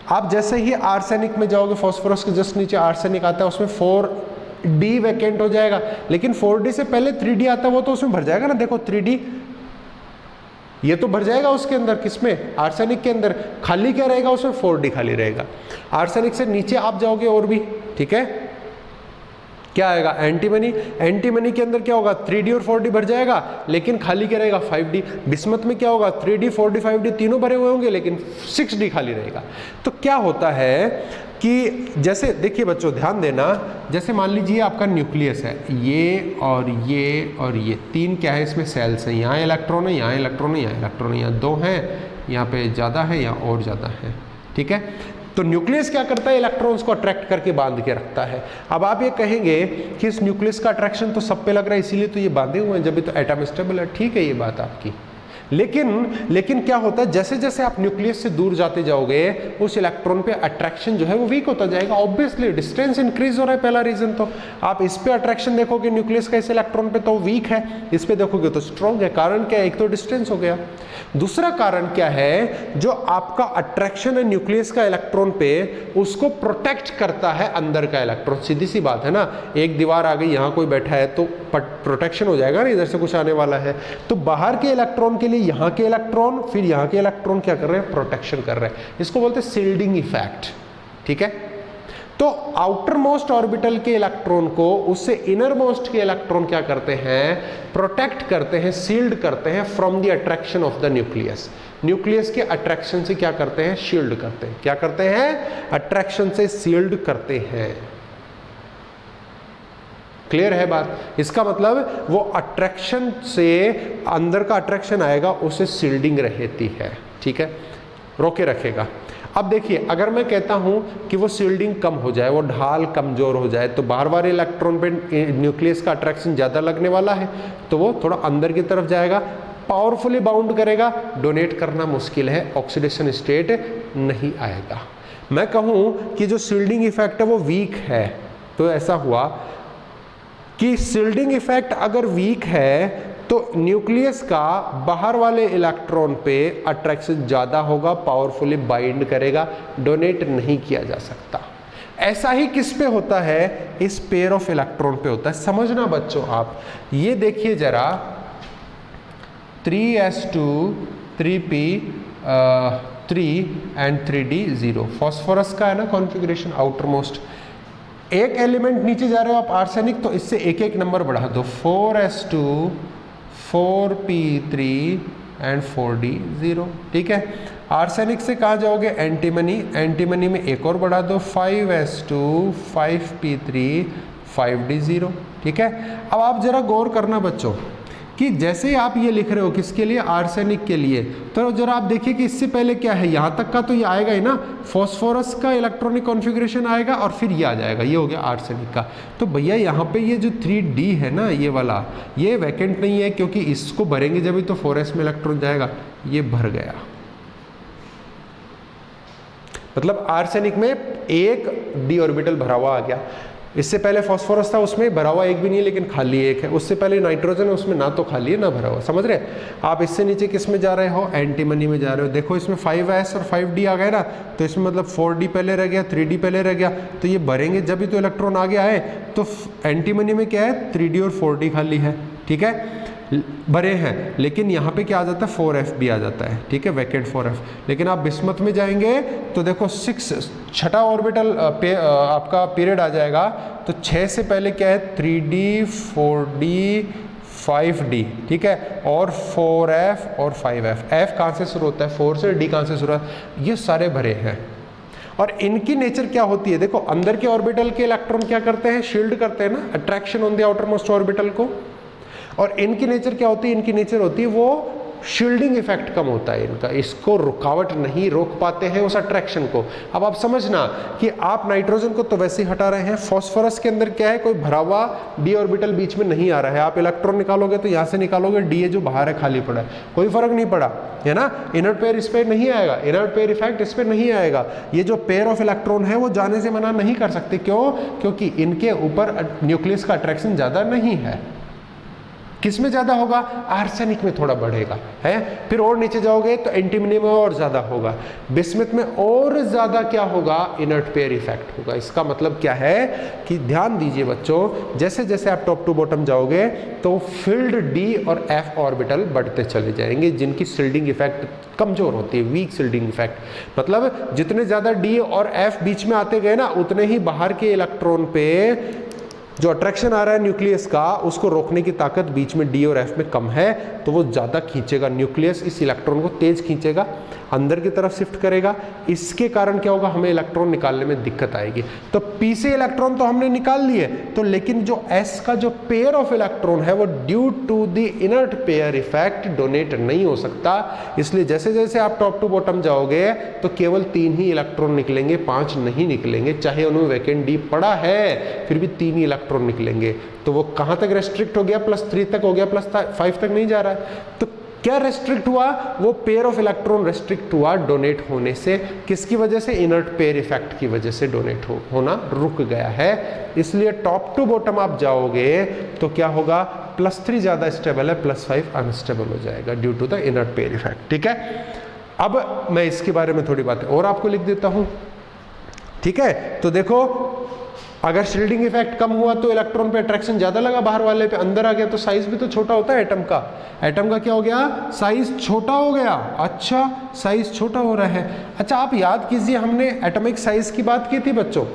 आप जैसे ही आर्सेनिक में जाओगे, फॉस्फोरस के जस्ट नीचे आर्सेनिक आता है, उसमें 4D वैकेंट हो जाएगा, लेकिन 4D से पहले 3D आता है, वो तो उसमें भर जाएगा ना। देखो 3D ये तो भर जाएगा उसके अंदर, किसमें, आर्सेनिक के अंदर। खाली क्या रहेगा उसमें, 4D खाली रहेगा। आर्सेनिक से नीचे आप जाओगे और भी, ठीक है, क्या आएगा, एंटीमनी। एंटीमनी के अंदर क्या होगा, 3D और 4D भर जाएगा, लेकिन खाली क्या रहेगा, 5D। बिस्मथ में क्या होगा, 3D 4D 5D तीनों भरे हुए होंगे, लेकिन 6D खाली रहेगा। तो क्या होता है कि जैसे देखिए बच्चों ध्यान देना, जैसे मान लीजिए आपका न्यूक्लियस है, ये और ये और ये तीन क्या है, इसमें सेल्स हैं, यहाँ इलेक्ट्रॉन है, यहाँ इलेक्ट्रॉन है, यहाँ इलेक्ट्रॉन है, यहाँ 2 हैं, यहाँ पे ज़्यादा है, यहाँ और ज़्यादा है, ठीक है। तो न्यूक्लियस क्या करता है, इलेक्ट्रॉन्स को अट्रैक्ट करके बांध के रखता है। अब आप ये कहेंगे कि इस न्यूक्लियस का अट्रैक्शन तो सब पे लग रहा है, इसीलिए तो ये बांधे हुए हैं, जब भी तो एटम स्टेबल है, ठीक है ये बात आपकी। लेकिन क्या होता है, जैसे जैसे आप न्यूक्लियस से दूर जाते जाओगे, उस इलेक्ट्रॉन पे अट्रैक्शन जो है वो वीक होता जाएगा। ऑब्वियसली डिस्टेंस इंक्रीज हो रहा है, पहला रीजन। तो आप इस पे अट्रैक्शन देखोगे न्यूक्लियस का इस इलेक्ट्रॉन पे, तो वीक है, इस पे देखोगे तो स्ट्रॉन्ग है। कारण क्या है, एक तो डिस्टेंस हो गया, दूसरा कारण क्या है, जो आपका अट्रैक्शन है न्यूक्लियस का इलेक्ट्रॉन पे, उसको प्रोटेक्ट करता है अंदर का इलेक्ट्रॉन। सीधी सी बात है ना, एक दीवार आ गई, यहाँ कोई बैठा है तो प्रोटेक्शन हो जाएगा ना, इधर से कुछ आने वाला है, तो बाहर के इलेक्ट्रॉन के लिए यहाँ के इलेक्ट्रॉन, फिर यहाँ के इलेक्ट्रॉन क्या कर रहे हैं, प्रोटेक्शन कर रहे हैं। इसको बोलते हैं शील्डिंग इफेक्ट, ठीक है। तो आउटर मोस्ट ऑर्बिटल के इलेक्ट्रॉन को उससे इनर मोस्ट के इलेक्ट्रॉन क्या करते हैं, प्रोटेक्ट करते हैं, शील्ड करते हैं from the attraction of the nucleus. Nucleus के अट्रैक्शन से क्या करते हैं, शील्ड करते हैं। क्या करते हैं, अट्रैक्शन से शील्ड करते हैं। क्लियर है बात। इसका मतलब वो अट्रैक्शन से, अंदर का अट्रैक्शन आएगा, उसे शील्डिंग रहती है, ठीक है, रोके रखेगा। अब देखिए, अगर मैं कहता हूं कि वो शील्डिंग कम हो जाए, वो ढाल कमजोर हो जाए, तो बाहर वाले इलेक्ट्रॉन पे न्यूक्लियस का अट्रैक्शन ज्यादा लगने वाला है, तो वो थोड़ा अंदर की तरफ जाएगा, पावरफुली बाउंड करेगा, डोनेट करना मुश्किल है, ऑक्सीडेशन स्टेट नहीं आएगा। मैं कहूं कि जो शील्डिंग इफेक्ट है वो वीक है, तो ऐसा हुआ कि शील्डिंग इफेक्ट अगर वीक है तो न्यूक्लियस का बाहर वाले इलेक्ट्रॉन पे अट्रैक्शन ज्यादा होगा, पावरफुली बाइंड करेगा, डोनेट नहीं किया जा सकता। ऐसा ही किस पे होता है, इस पेयर ऑफ इलेक्ट्रॉन पे होता है। समझना बच्चों आप, ये देखिए जरा, 3s2 3p3 and 3d 0 phosphorus का है ना कॉन्फ़िगरेशन, आउटर मोस्ट। एक एलिमेंट नीचे जा रहे हो आप आर्सेनिक, तो इससे एक एक नंबर बढ़ा दो, 4s2 4p3 एंड 4d 0, ठीक है। आर्सेनिक से कहाँ जाओगे, एंटीमनी, एंटीमनी में एक और बढ़ा दो, 5s2 5p3 5d 0, ठीक है। अब आप जरा गौर करना बच्चों कि जैसे ही आप ये लिख रहे हो किसके लिए, आर्सेनिक के लिए, तो जरा आप देखिए कि इससे पहले क्या है, यहाँ तक का तो ये आएगा ही ना, फॉस्फोरस का इलेक्ट्रॉनिक कॉन्फ़िगरेशन आएगा और फिर ये आ जाएगा, ये हो गया आर्सेनिक का। तो भैया यहाँ पे ये जो 3d है ना, ये वाला, ये वैकेंट नहीं है, क्योंकि इसको भरेंगे जब भी तो 4s में इलेक्ट्रॉन जाएगा, ये भर गया। मतलब आर्सेनिक में एक d ऑर्बिटल भरा हुआ आ गया। इससे पहले फास्फोरस था, उसमें भरा हुआ एक भी नहीं है, लेकिन खाली एक है। उससे पहले नाइट्रोजन है, उसमें ना तो खाली है ना भरा हुआ। समझ रहे आप। इससे नीचे किस में जा रहे हो, एंटीमनी में जा रहे हो। देखो इसमें 5s और 5d आ गए ना, तो इसमें मतलब 4d पहले रह गया, 3d पहले रह गया, तो ये भरेंगे जब भी तो इलेक्ट्रॉन आगे आए। तो एंटीमनी में क्या है, 3d और 4d खाली है, ठीक है। भरे हैं, लेकिन यहाँ पे क्या आ जाता है 4f भी आ जाता है, ठीक है, वैकेंट 4f। लेकिन आप बिस्मथ में जाएंगे तो देखो 6 छठा ऑर्बिटल आपका पीरियड आ जाएगा, तो 6 से पहले क्या है 3d 4d 5d, ठीक है, और 4f और 5f। f कहाँ से शुरू होता है 4 से, d कहाँ से शुरू होता है, ये सारे भरे हैं। और इनकी नेचर क्या होती है, देखो अंदर के ऑर्बिटल के इलेक्ट्रॉन क्या करते हैं, शील्ड करते हैं ना, attraction on the outermost orbital को। और इनकी नेचर क्या होती है, इनकी नेचर होती है वो शील्डिंग इफेक्ट कम होता है इनका, इसको रुकावट नहीं रोक पाते हैं उस अट्रैक्शन को। अब आप समझना कि आप नाइट्रोजन को तो वैसे ही हटा रहे हैं, फास्फोरस के अंदर क्या है, कोई भरा हुआ डी ऑर्बिटल बीच में नहीं आ रहा है, आप इलेक्ट्रॉन निकालोगे तो यहाँ से निकालोगे, डी जो बाहर है खाली पड़ा है, कोई फर्क नहीं पड़ा, है ना। इनर्ट पेयर इस पर नहीं आएगा, इनर्ट पेयर इफेक्ट इस पर नहीं आएगा। ये जो पेयर ऑफ इलेक्ट्रॉन है वो जाने से मना नहीं कर सकते, क्यों, क्योंकि इनके ऊपर न्यूक्लियस का अट्रैक्शन ज्यादा नहीं है। किस में ज्यादा होगा, आर्सेनिक में थोड़ा बढ़ेगा, है। फिर और नीचे जाओगे तो एंटीमनी में और ज्यादा होगा, बिस्मथ में और ज्यादा क्या होगा, इनर्ट पेयर इफेक्ट होगा। इसका मतलब क्या है कि ध्यान दीजिए बच्चों, जैसे जैसे आप टॉप टू बॉटम जाओगे तो फील्ड डी और एफ ऑर्बिटल बढ़ते चले जाएंगे, जिनकी शिल्डिंग इफेक्ट कमजोर होती है, वीक शिल्डिंग इफेक्ट। मतलब जितने ज्यादा डी और एफ बीच में आते गए ना, उतने ही बाहर के इलेक्ट्रॉन पे जो अट्रैक्शन आ रहा है न्यूक्लियस का, उसको रोकने की ताकत बीच में डी और एफ में कम है, तो वो ज़्यादा खींचेगा, न्यूक्लियस इस इलेक्ट्रॉन को तेज खींचेगा, अंदर की तरफ शिफ्ट करेगा। इसके कारण क्या होगा, हमें इलेक्ट्रॉन निकालने में दिक्कत आएगी। तो पी से इलेक्ट्रॉन तो हमने निकाल लिए, तो लेकिन जो एस का जो पेयर ऑफ इलेक्ट्रॉन है वो due to the inert pair effect donate नहीं हो सकता। इसलिए जैसे जैसे आप टॉप टू बॉटम जाओगे तो केवल 3 ही इलेक्ट्रॉन निकलेंगे, 5 नहीं निकलेंगे, चाहे उनमें वैकेंट डी पड़ा है फिर भी 3 ही इलेक्ट्रॉन निकलेंगे। तो वो कहां तक रेस्ट्रिक्ट हो गया, +3 तक हो गया, +5 तक नहीं जा रहा है। तो क्या रेस्ट्रिक्ट हुआ, वो पेयर ऑफ इलेक्ट्रॉन रेस्ट्रिक्ट हुआ डोनेट होने से। किसकी वजह से, इनर्ट पेयर इफेक्ट की वजह से डोनेट होना रुक गया है। इसलिए टॉप टू बॉटम आप जाओगे तो क्या होगा, +3 ज्यादा स्टेबल है, +5 अनस्टेबल हो जाएगा due to the inert pair effect, ठीक है। अब मैं इसके बारे में थोड़ी बातें और आपको लिख देता हूं, ठीक है। तो देखो, अगर शील्डिंग इफेक्ट कम हुआ तो इलेक्ट्रॉन पे अट्रैक्शन ज्यादा लगा, बाहर वाले पे अंदर आ गया, तो साइज भी तो छोटा होता है एटम का। एटम का क्या हो गया, साइज छोटा हो गया। अच्छा, साइज छोटा हो रहा है। अच्छा, आप याद कीजिए, हमने एटॉमिक साइज की बात की थी बच्चों।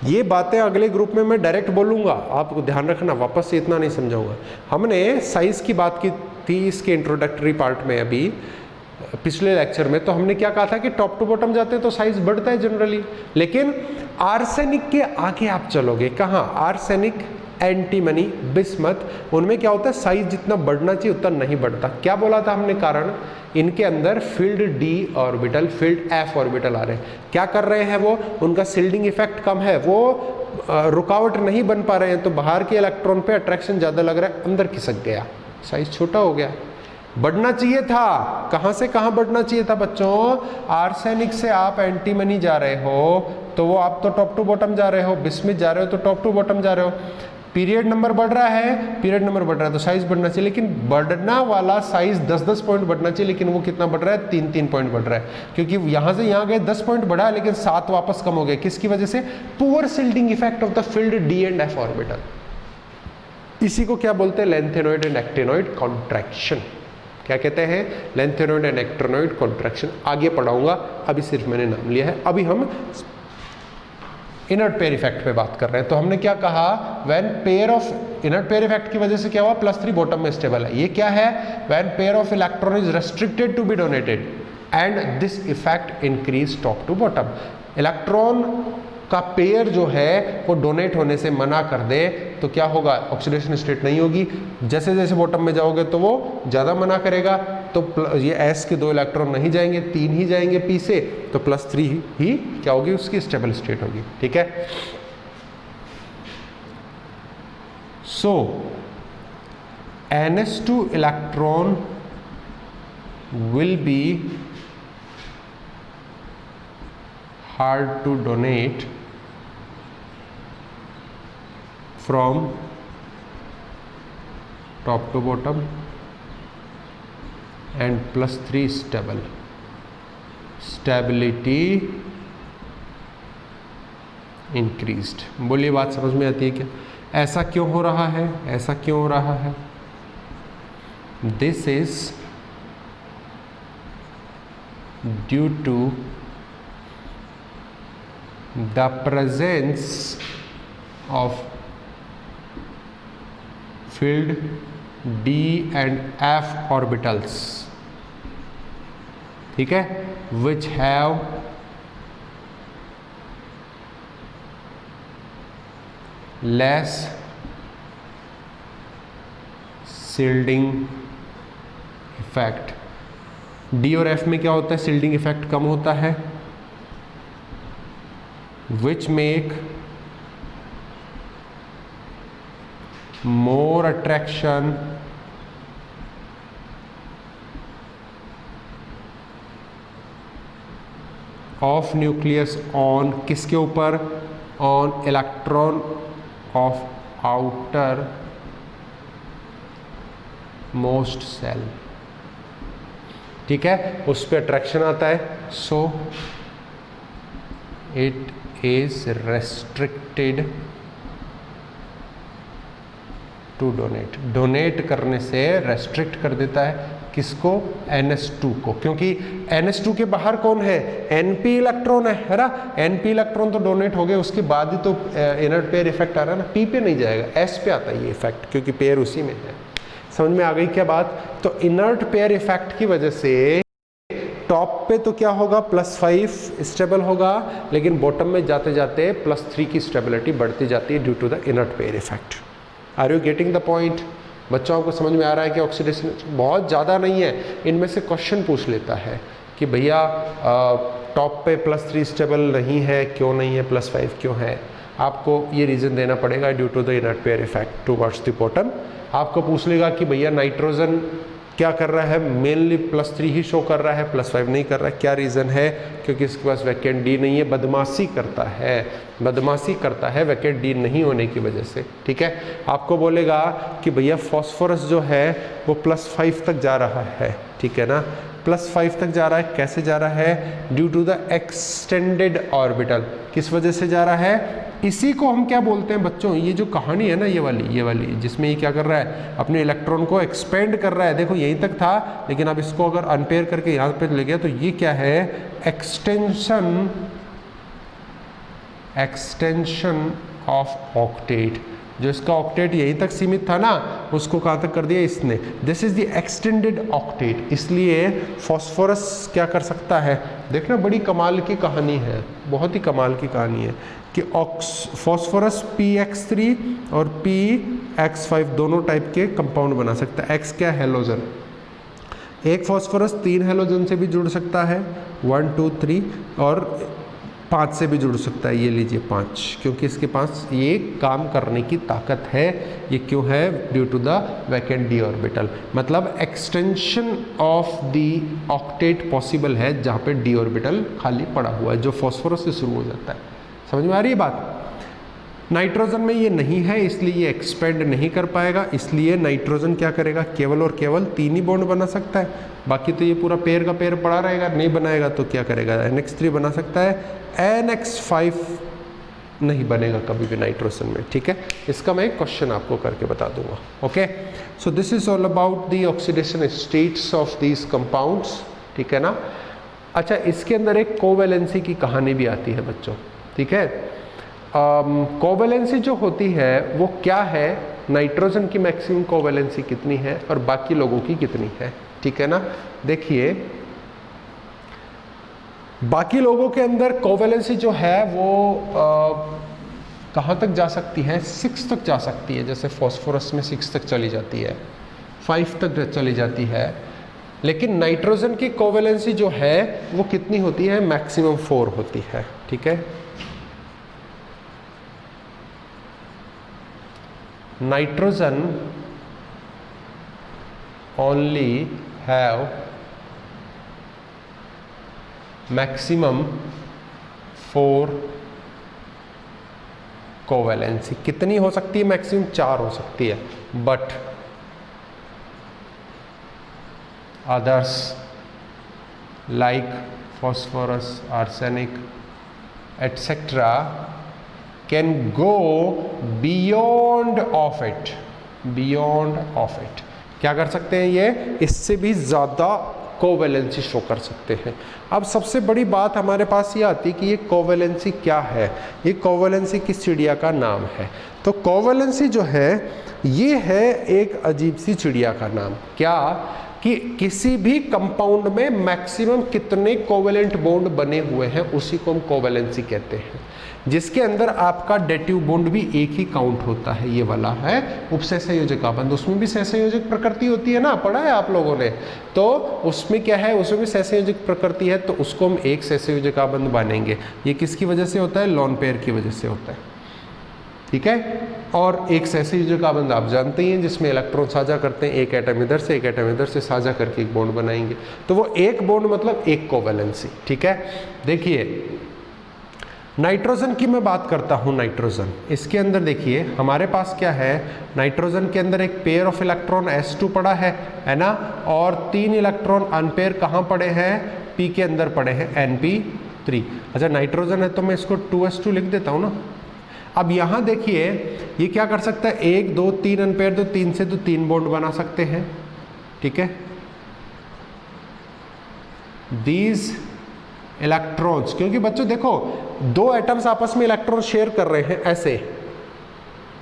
ये बातें अगले ग्रुप में मैं डायरेक्ट बोलूंगा, आपको ध्यान रखना, वापस से इतना नहीं समझाऊंगा। हमने साइज की बात की थी इसके इंट्रोडक्टरी पार्ट में अभी पिछले लेक्चर में। तो हमने क्या कहा था कि टॉप टू बॉटम जाते हैं तो साइज बढ़ता है जनरली, लेकिन आर्सेनिक के आगे आप चलोगे, कहाँ, आर्सेनिक, एंटीमनी, बिस्मथ, उनमें क्या होता है, साइज जितना बढ़ना चाहिए उतना नहीं बढ़ता। क्या बोला था हमने कारण, इनके अंदर filled d orbital, filled f orbital आ रहे हैं। क्या कर रहे हैं वो, उनका शील्डिंग इफेक्ट कम है, वो रुकावट नहीं बन पा रहे हैं, तो बाहर के इलेक्ट्रॉन पे अट्रैक्शन ज्यादा लग रहा है, अंदर खिसक गया, साइज छोटा हो गया। बढ़ना चाहिए था, कहां से कहां बढ़ना चाहिए था बच्चों, आर्सेनिक से आप एंटीमनी जा रहे हो तो वो आप तो टॉप टू बॉटम जा रहे हो, बिस्मथ जा रहे हो तो टॉप टू बॉटम जा रहे हो। पीरियड नंबर बढ़ रहा है, पीरियड नंबर बढ़ रहा है तो साइज बढ़ना चाहिए, लेकिन बढ़ना वाला साइज 10-10 पॉइंट बढ़ना चाहिए, लेकिन वो कितना बढ़ रहा है, 3-3 पॉइंट बढ़ रहा है। क्योंकि यहां से यहां गए 10 पॉइंट बढ़ा, लेकिन 7 वापस कम हो गए। किसकी वजह से, poor shielding effect of the field D and F orbital. इसी को क्या बोलते हैं, लेंथेनॉइड एंड एक्टिनॉइड कॉन्ट्रैक्शन। क्या कहते हैं, लेंथेनॉइड एंड एक्टिनॉइड कॉन्ट्रैक्शन। आगे पढ़ाऊंगा, अभी सिर्फ मैंने नाम लिया है। अभी हम इनर्ट पेयर इफेक्ट पे बात कर रहे हैं। तो हमने क्या कहा, when pair of inert pair effect की वजह से क्या हुआ, +3 बॉटम में स्टेबल है। ये क्या है, when pair of electron is restricted to be donated and this effect increase top to bottom. Electron का पेयर जो है वो डोनेट होने से मना कर दे तो क्या होगा, ऑक्सीडेशन स्टेट नहीं होगी। जैसे जैसे बॉटम में जाओगे तो वो ज़्यादा मना करेगा, तो ये एस के 2 इलेक्ट्रॉन नहीं जाएंगे, 3 ही जाएंगे पी से, तो +3 ही क्या होगी, उसकी स्टेबल स्टेट होगी, ठीक है। सो NH2 electron will be hard to donate from top to bottom and +3 stable, stability increased। बोलिए, बात समझ में आती है क्या, ऐसा क्यों हो रहा है, ऐसा क्यों हो रहा है। This is due to the presence of filled d and f orbitals, ठीक है, which have less shielding effect। D और एफ में क्या होता है, shielding effect कम होता है, which make more attraction of nucleus on किसके ऊपर, on electron of outer most cell, ठीक है, उस पर अट्रैक्शन आता है। So it is restricted to donate, donate करने से रेस्ट्रिक्ट कर देता है किसको, NH2 को, क्योंकि NH2 के बाहर कौन है, NP इलेक्ट्रॉन है ना, NP इलेक्ट्रॉन तो डोनेट हो गए, उसके बाद ही तो इनर्ट पेयर इफेक्ट आ रहा है ना, P पे नहीं जाएगा, S पे आता है ये इफेक्ट, क्योंकि पेयर उसी में है। समझ में आ गई क्या बात। तो इनर्ट पेयर इफेक्ट की वजह से टॉप पे तो क्या होगा, +5 स्टेबल होगा, लेकिन बॉटम में जाते जाते +3 की स्टेबिलिटी बढ़ती जाती है due to the inert pair effect. Are you getting the point. बच्चों को समझ में आ रहा है कि ऑक्सीडेशन बहुत ज़्यादा नहीं है, इनमें से क्वेश्चन पूछ लेता है कि भैया टॉप पे +3 स्टेबल नहीं है, क्यों नहीं है, +5 क्यों है, आपको ये रीज़न देना पड़ेगा due to the inert pair effect towards the bottom. आपको पूछ लेगा कि भैया नाइट्रोजन क्या कर रहा है, मेनली +3 ही शो कर रहा है, +5 नहीं कर रहा है, क्या रीज़न है, क्योंकि इसके पास वैकेंट डी नहीं है, बदमाशी करता है, बदमाशी करता है वैकेंट डी नहीं होने की वजह से, ठीक है। आपको बोलेगा कि भैया फॉस्फोरस जो है वो +5 तक जा रहा है, ठीक है ना, +5 तक जा रहा है, कैसे जा रहा है, due to the extended orbital, किस वजह से जा रहा है, इसी को हम क्या बोलते हैं बच्चों, ये जो कहानी है ना, ये वाली जिसमें ये क्या कर रहा है, अपने इलेक्ट्रॉन को एक्सपेंड कर रहा है, देखो यहीं तक था, लेकिन अब इसको अगर अनपेयर करके यहाँ पे ले गया तो ये क्या है, एक्सटेंशन ऑफ ऑक्टेट। जो इसका ऑक्टेट यहीं तक सीमित था ना, उसको कहाँ तक कर दिया इसने, this is the extended octet. इसलिए फॉस्फोरस क्या कर सकता है, देखना बड़ी कमाल की कहानी है, बहुत ही कमाल की कहानी है कि फॉस्फोरस PX3 और PX5 दोनों टाइप के कंपाउंड बना सकता है। X क्या, हेलोजन, एक फॉस्फोरस 3 हेलोजन से भी जुड़ सकता है, 1 2 3, और 5 से भी जुड़ सकता है, ये लीजिए 5, क्योंकि इसके पास ये काम करने की ताकत है। ये क्यों है, due to the vacant d orbital, मतलब extension of the octet possible है जहाँ पे डी ऑर्बिटल खाली पड़ा हुआ है, जो फॉस्फोरस से शुरू हो जाता है। समझ में आ रही है बात। नाइट्रोजन में ये नहीं है, इसलिए ये एक्सपेंड नहीं कर पाएगा, इसलिए नाइट्रोजन क्या करेगा, केवल और केवल 3 ही बॉन्ड बना सकता है, बाकी तो ये पूरा पेयर का पेयर पड़ा रहेगा, नहीं बनाएगा तो क्या करेगा, NH3 बना सकता है, NH5 नहीं बनेगा कभी भी नाइट्रोजन में, ठीक है। इसका मैं एक क्वेश्चन आपको करके बता दूंगा। Okay, so this is all about the oxidation states of these compounds, ठीक है ना। अच्छा, इसके अंदर एक कोवैलेंसी की कहानी भी आती है बच्चों, ठीक है। कोवैलेंसी जो होती है वो क्या है, नाइट्रोजन की मैक्सिमम कोवैलेंसी कितनी है और बाकी लोगों की कितनी है, ठीक है ना। देखिए, बाकी लोगों के अंदर कोवैलेंसी जो है वो कहाँ तक जा सकती है, 6 तक जा सकती है, जैसे फॉस्फोरस में 6 तक चली जाती है, 5 तक चली जाती है, लेकिन नाइट्रोजन की कोवैलेंसी जो है वो कितनी होती है, मैक्सिमम 4 होती है, ठीक है। Nitrogen only have maximum 4 covalency, कितनी हो सकती है, मैक्सिमम 4 हो सकती है, but others like phosphorus, arsenic etcetera can go beyond of it, क्या कर सकते हैं, ये इससे भी ज़्यादा कोवैलेंसी शो कर सकते हैं। अब सबसे बड़ी बात हमारे पास ये आती है कि ये कोवैलेंसी क्या है, ये कोवैलेंसी किस चिड़िया का नाम है। तो कोवैलेंसी जो है ये है एक अजीब सी चिड़िया का नाम, क्या कि किसी भी कंपाउंड में मैक्सिमम कितने कोवैलेंट बॉन्ड बने हुए हैं उसी को हम कोवैलेंसी कहते हैं, जिसके अंदर आपका डेटिव बॉन्ड भी एक ही काउंट होता है, ये वाला है उपसहसंयोजक बंध। उसमें भी सहसंयोजक प्रकृति होती है ना, पढ़ा है आप लोगों ने, तो उसमें क्या है, उसमें भी सहसंयोजक प्रकृति है, तो उसको हम एक सहसंयोजक बंध मानेंगे। ये किसकी वजह से होता है, लोन पेयर की वजह से होता है, ठीक है। और एक सहसंयोजक बंध आप जानते ही हैं जिसमें इलेक्ट्रॉन साझा करते हैं, एक एटम इधर से एक एटम इधर से साझा करके एक बॉन्ड बनाएंगे, तो वो एक बॉन्ड मतलब एक कोवैलेंसी, ठीक है। देखिए नाइट्रोजन की मैं बात करता हूं, नाइट्रोजन, इसके अंदर देखिए हमारे पास क्या है, नाइट्रोजन के अंदर एक पेयर ऑफ इलेक्ट्रॉन S2 पड़ा है ना, और 3 इलेक्ट्रॉन अनपेयर कहाँ पड़े हैं, P के अंदर पड़े हैं Np3। अच्छा नाइट्रोजन है तो मैं इसको 2s2 लिख देता हूँ ना। अब यहाँ देखिए ये क्या कर सकता है, 1 2 3 अनपेयर, तो 3 से तो 3 बॉन्ड बना सकते हैं, ठीक है। दीज इलेक्ट्रॉन्स, क्योंकि बच्चों देखो 2 एटम्स आपस में इलेक्ट्रॉन शेयर कर रहे हैं ऐसे,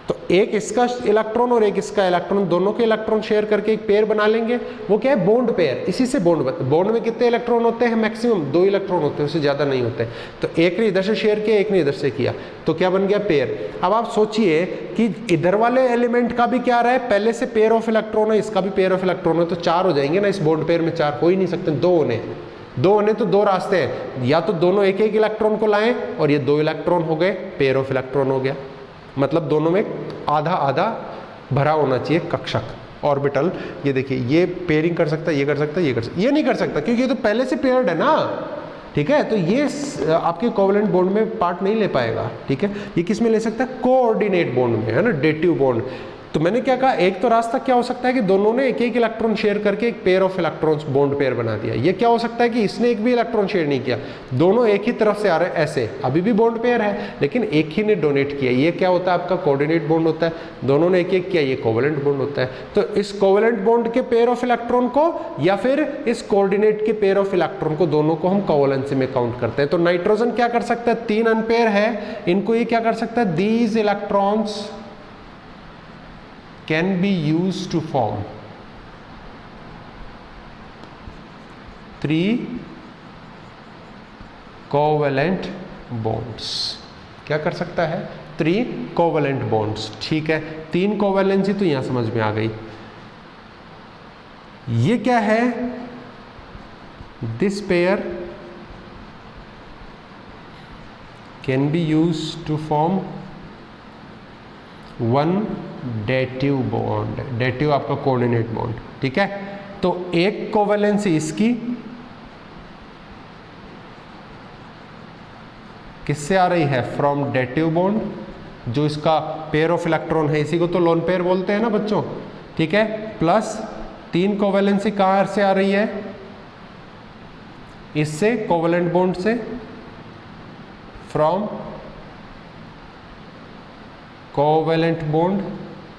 तो एक इसका इलेक्ट्रॉन और एक इसका इलेक्ट्रॉन, दोनों के इलेक्ट्रॉन शेयर करके एक पेयर बना लेंगे, वो क्या है, बॉन्ड पेयर। इसी से बॉन्ड में कितने इलेक्ट्रॉन होते हैं, मैक्सिमम 2 इलेक्ट्रॉन होते हैं, उससे ज़्यादा नहीं होते। तो एक ने इधर से शेयर किया, एक ने इधर से किया, तो क्या बन गया, पेयर। अब आप सोचिए कि इधर वाले एलिमेंट का भी क्या रहा है, पहले से पेयर ऑफ इलेक्ट्रॉन है, इसका भी पेयर ऑफ इलेक्ट्रॉन है, तो 4 हो जाएंगे ना, इस बॉन्ड पेयर में 4 हो ही नहीं सकते, 2 होने तो 2 रास्ते हैं, या तो दोनों एक एक इलेक्ट्रॉन को लाएं और ये 2 इलेक्ट्रॉन हो गए, पेयर ऑफ इलेक्ट्रॉन हो गया, मतलब दोनों में आधा आधा भरा होना चाहिए कक्षक ऑर्बिटल। ये देखिए ये पेयरिंग कर सकता है, ये कर सकता है, ये कर सकता है, ये नहीं कर सकता क्योंकि ये तो पहले से पेयर्ड है ना, ठीक है। तो ये आपके कोवैलेंट बॉन्ड में पार्ट नहीं ले पाएगा, ठीक है। ये किस में ले सकता है, कोऑर्डिनेट बॉन्ड में, है ना, डेटिव बॉन्ड। तो मैंने क्या कहा, एक तो रास्ता क्या हो सकता है कि दोनों ने एक एक इलेक्ट्रॉन शेयर करके एक pair of electrons bond pair बना दिया। ये क्या हो सकता है कि इसने एक भी इलेक्ट्रॉन शेयर नहीं किया, दोनों एक ही तरफ से आ रहे हैं ऐसे, अभी भी बॉन्ड पेयर है लेकिन एक ही ने डोनेट किया, ये क्या होता है, आपका कोऑर्डिनेट बॉन्ड होता है। दोनों ने एक एक किया, ये कोवैलेंट बॉन्ड होता है। तो इस कोवैलेंट बॉन्ड के पेयर ऑफ इलेक्ट्रॉन को या फिर इस कोऑर्डिनेट के पेयर ऑफ इलेक्ट्रॉन को, दोनों को हम कोवैलेंसी में काउंट करते हैं। तो नाइट्रोजन क्या कर सकता है, 3 अनपेयर है, इनको ये क्या कर सकता है, these electrons can be used to form 3 covalent bonds। क्या कर सकता है, 3 covalent bonds, ठीक है। 3 कोवैलेंसी तो यहां समझ में आ गई। ये क्या है, this pair can be used to form 1 dative bond, dative आपका कोऑर्डिनेट बॉन्ड, ठीक है। तो एक कोवैलेंसी इसकी किससे आ रही है, फ्रॉम डेटिव बॉन्ड, जो इसका पेयर ऑफ इलेक्ट्रॉन है, इसी को तो लोन पेयर बोलते हैं ना बच्चों, ठीक है। प्लस 3 कोवैलेंसी कहां से आ रही है, इससे कोवैलेंट बॉन्ड से, फ्रॉम कोवैलेंट बॉन्ड,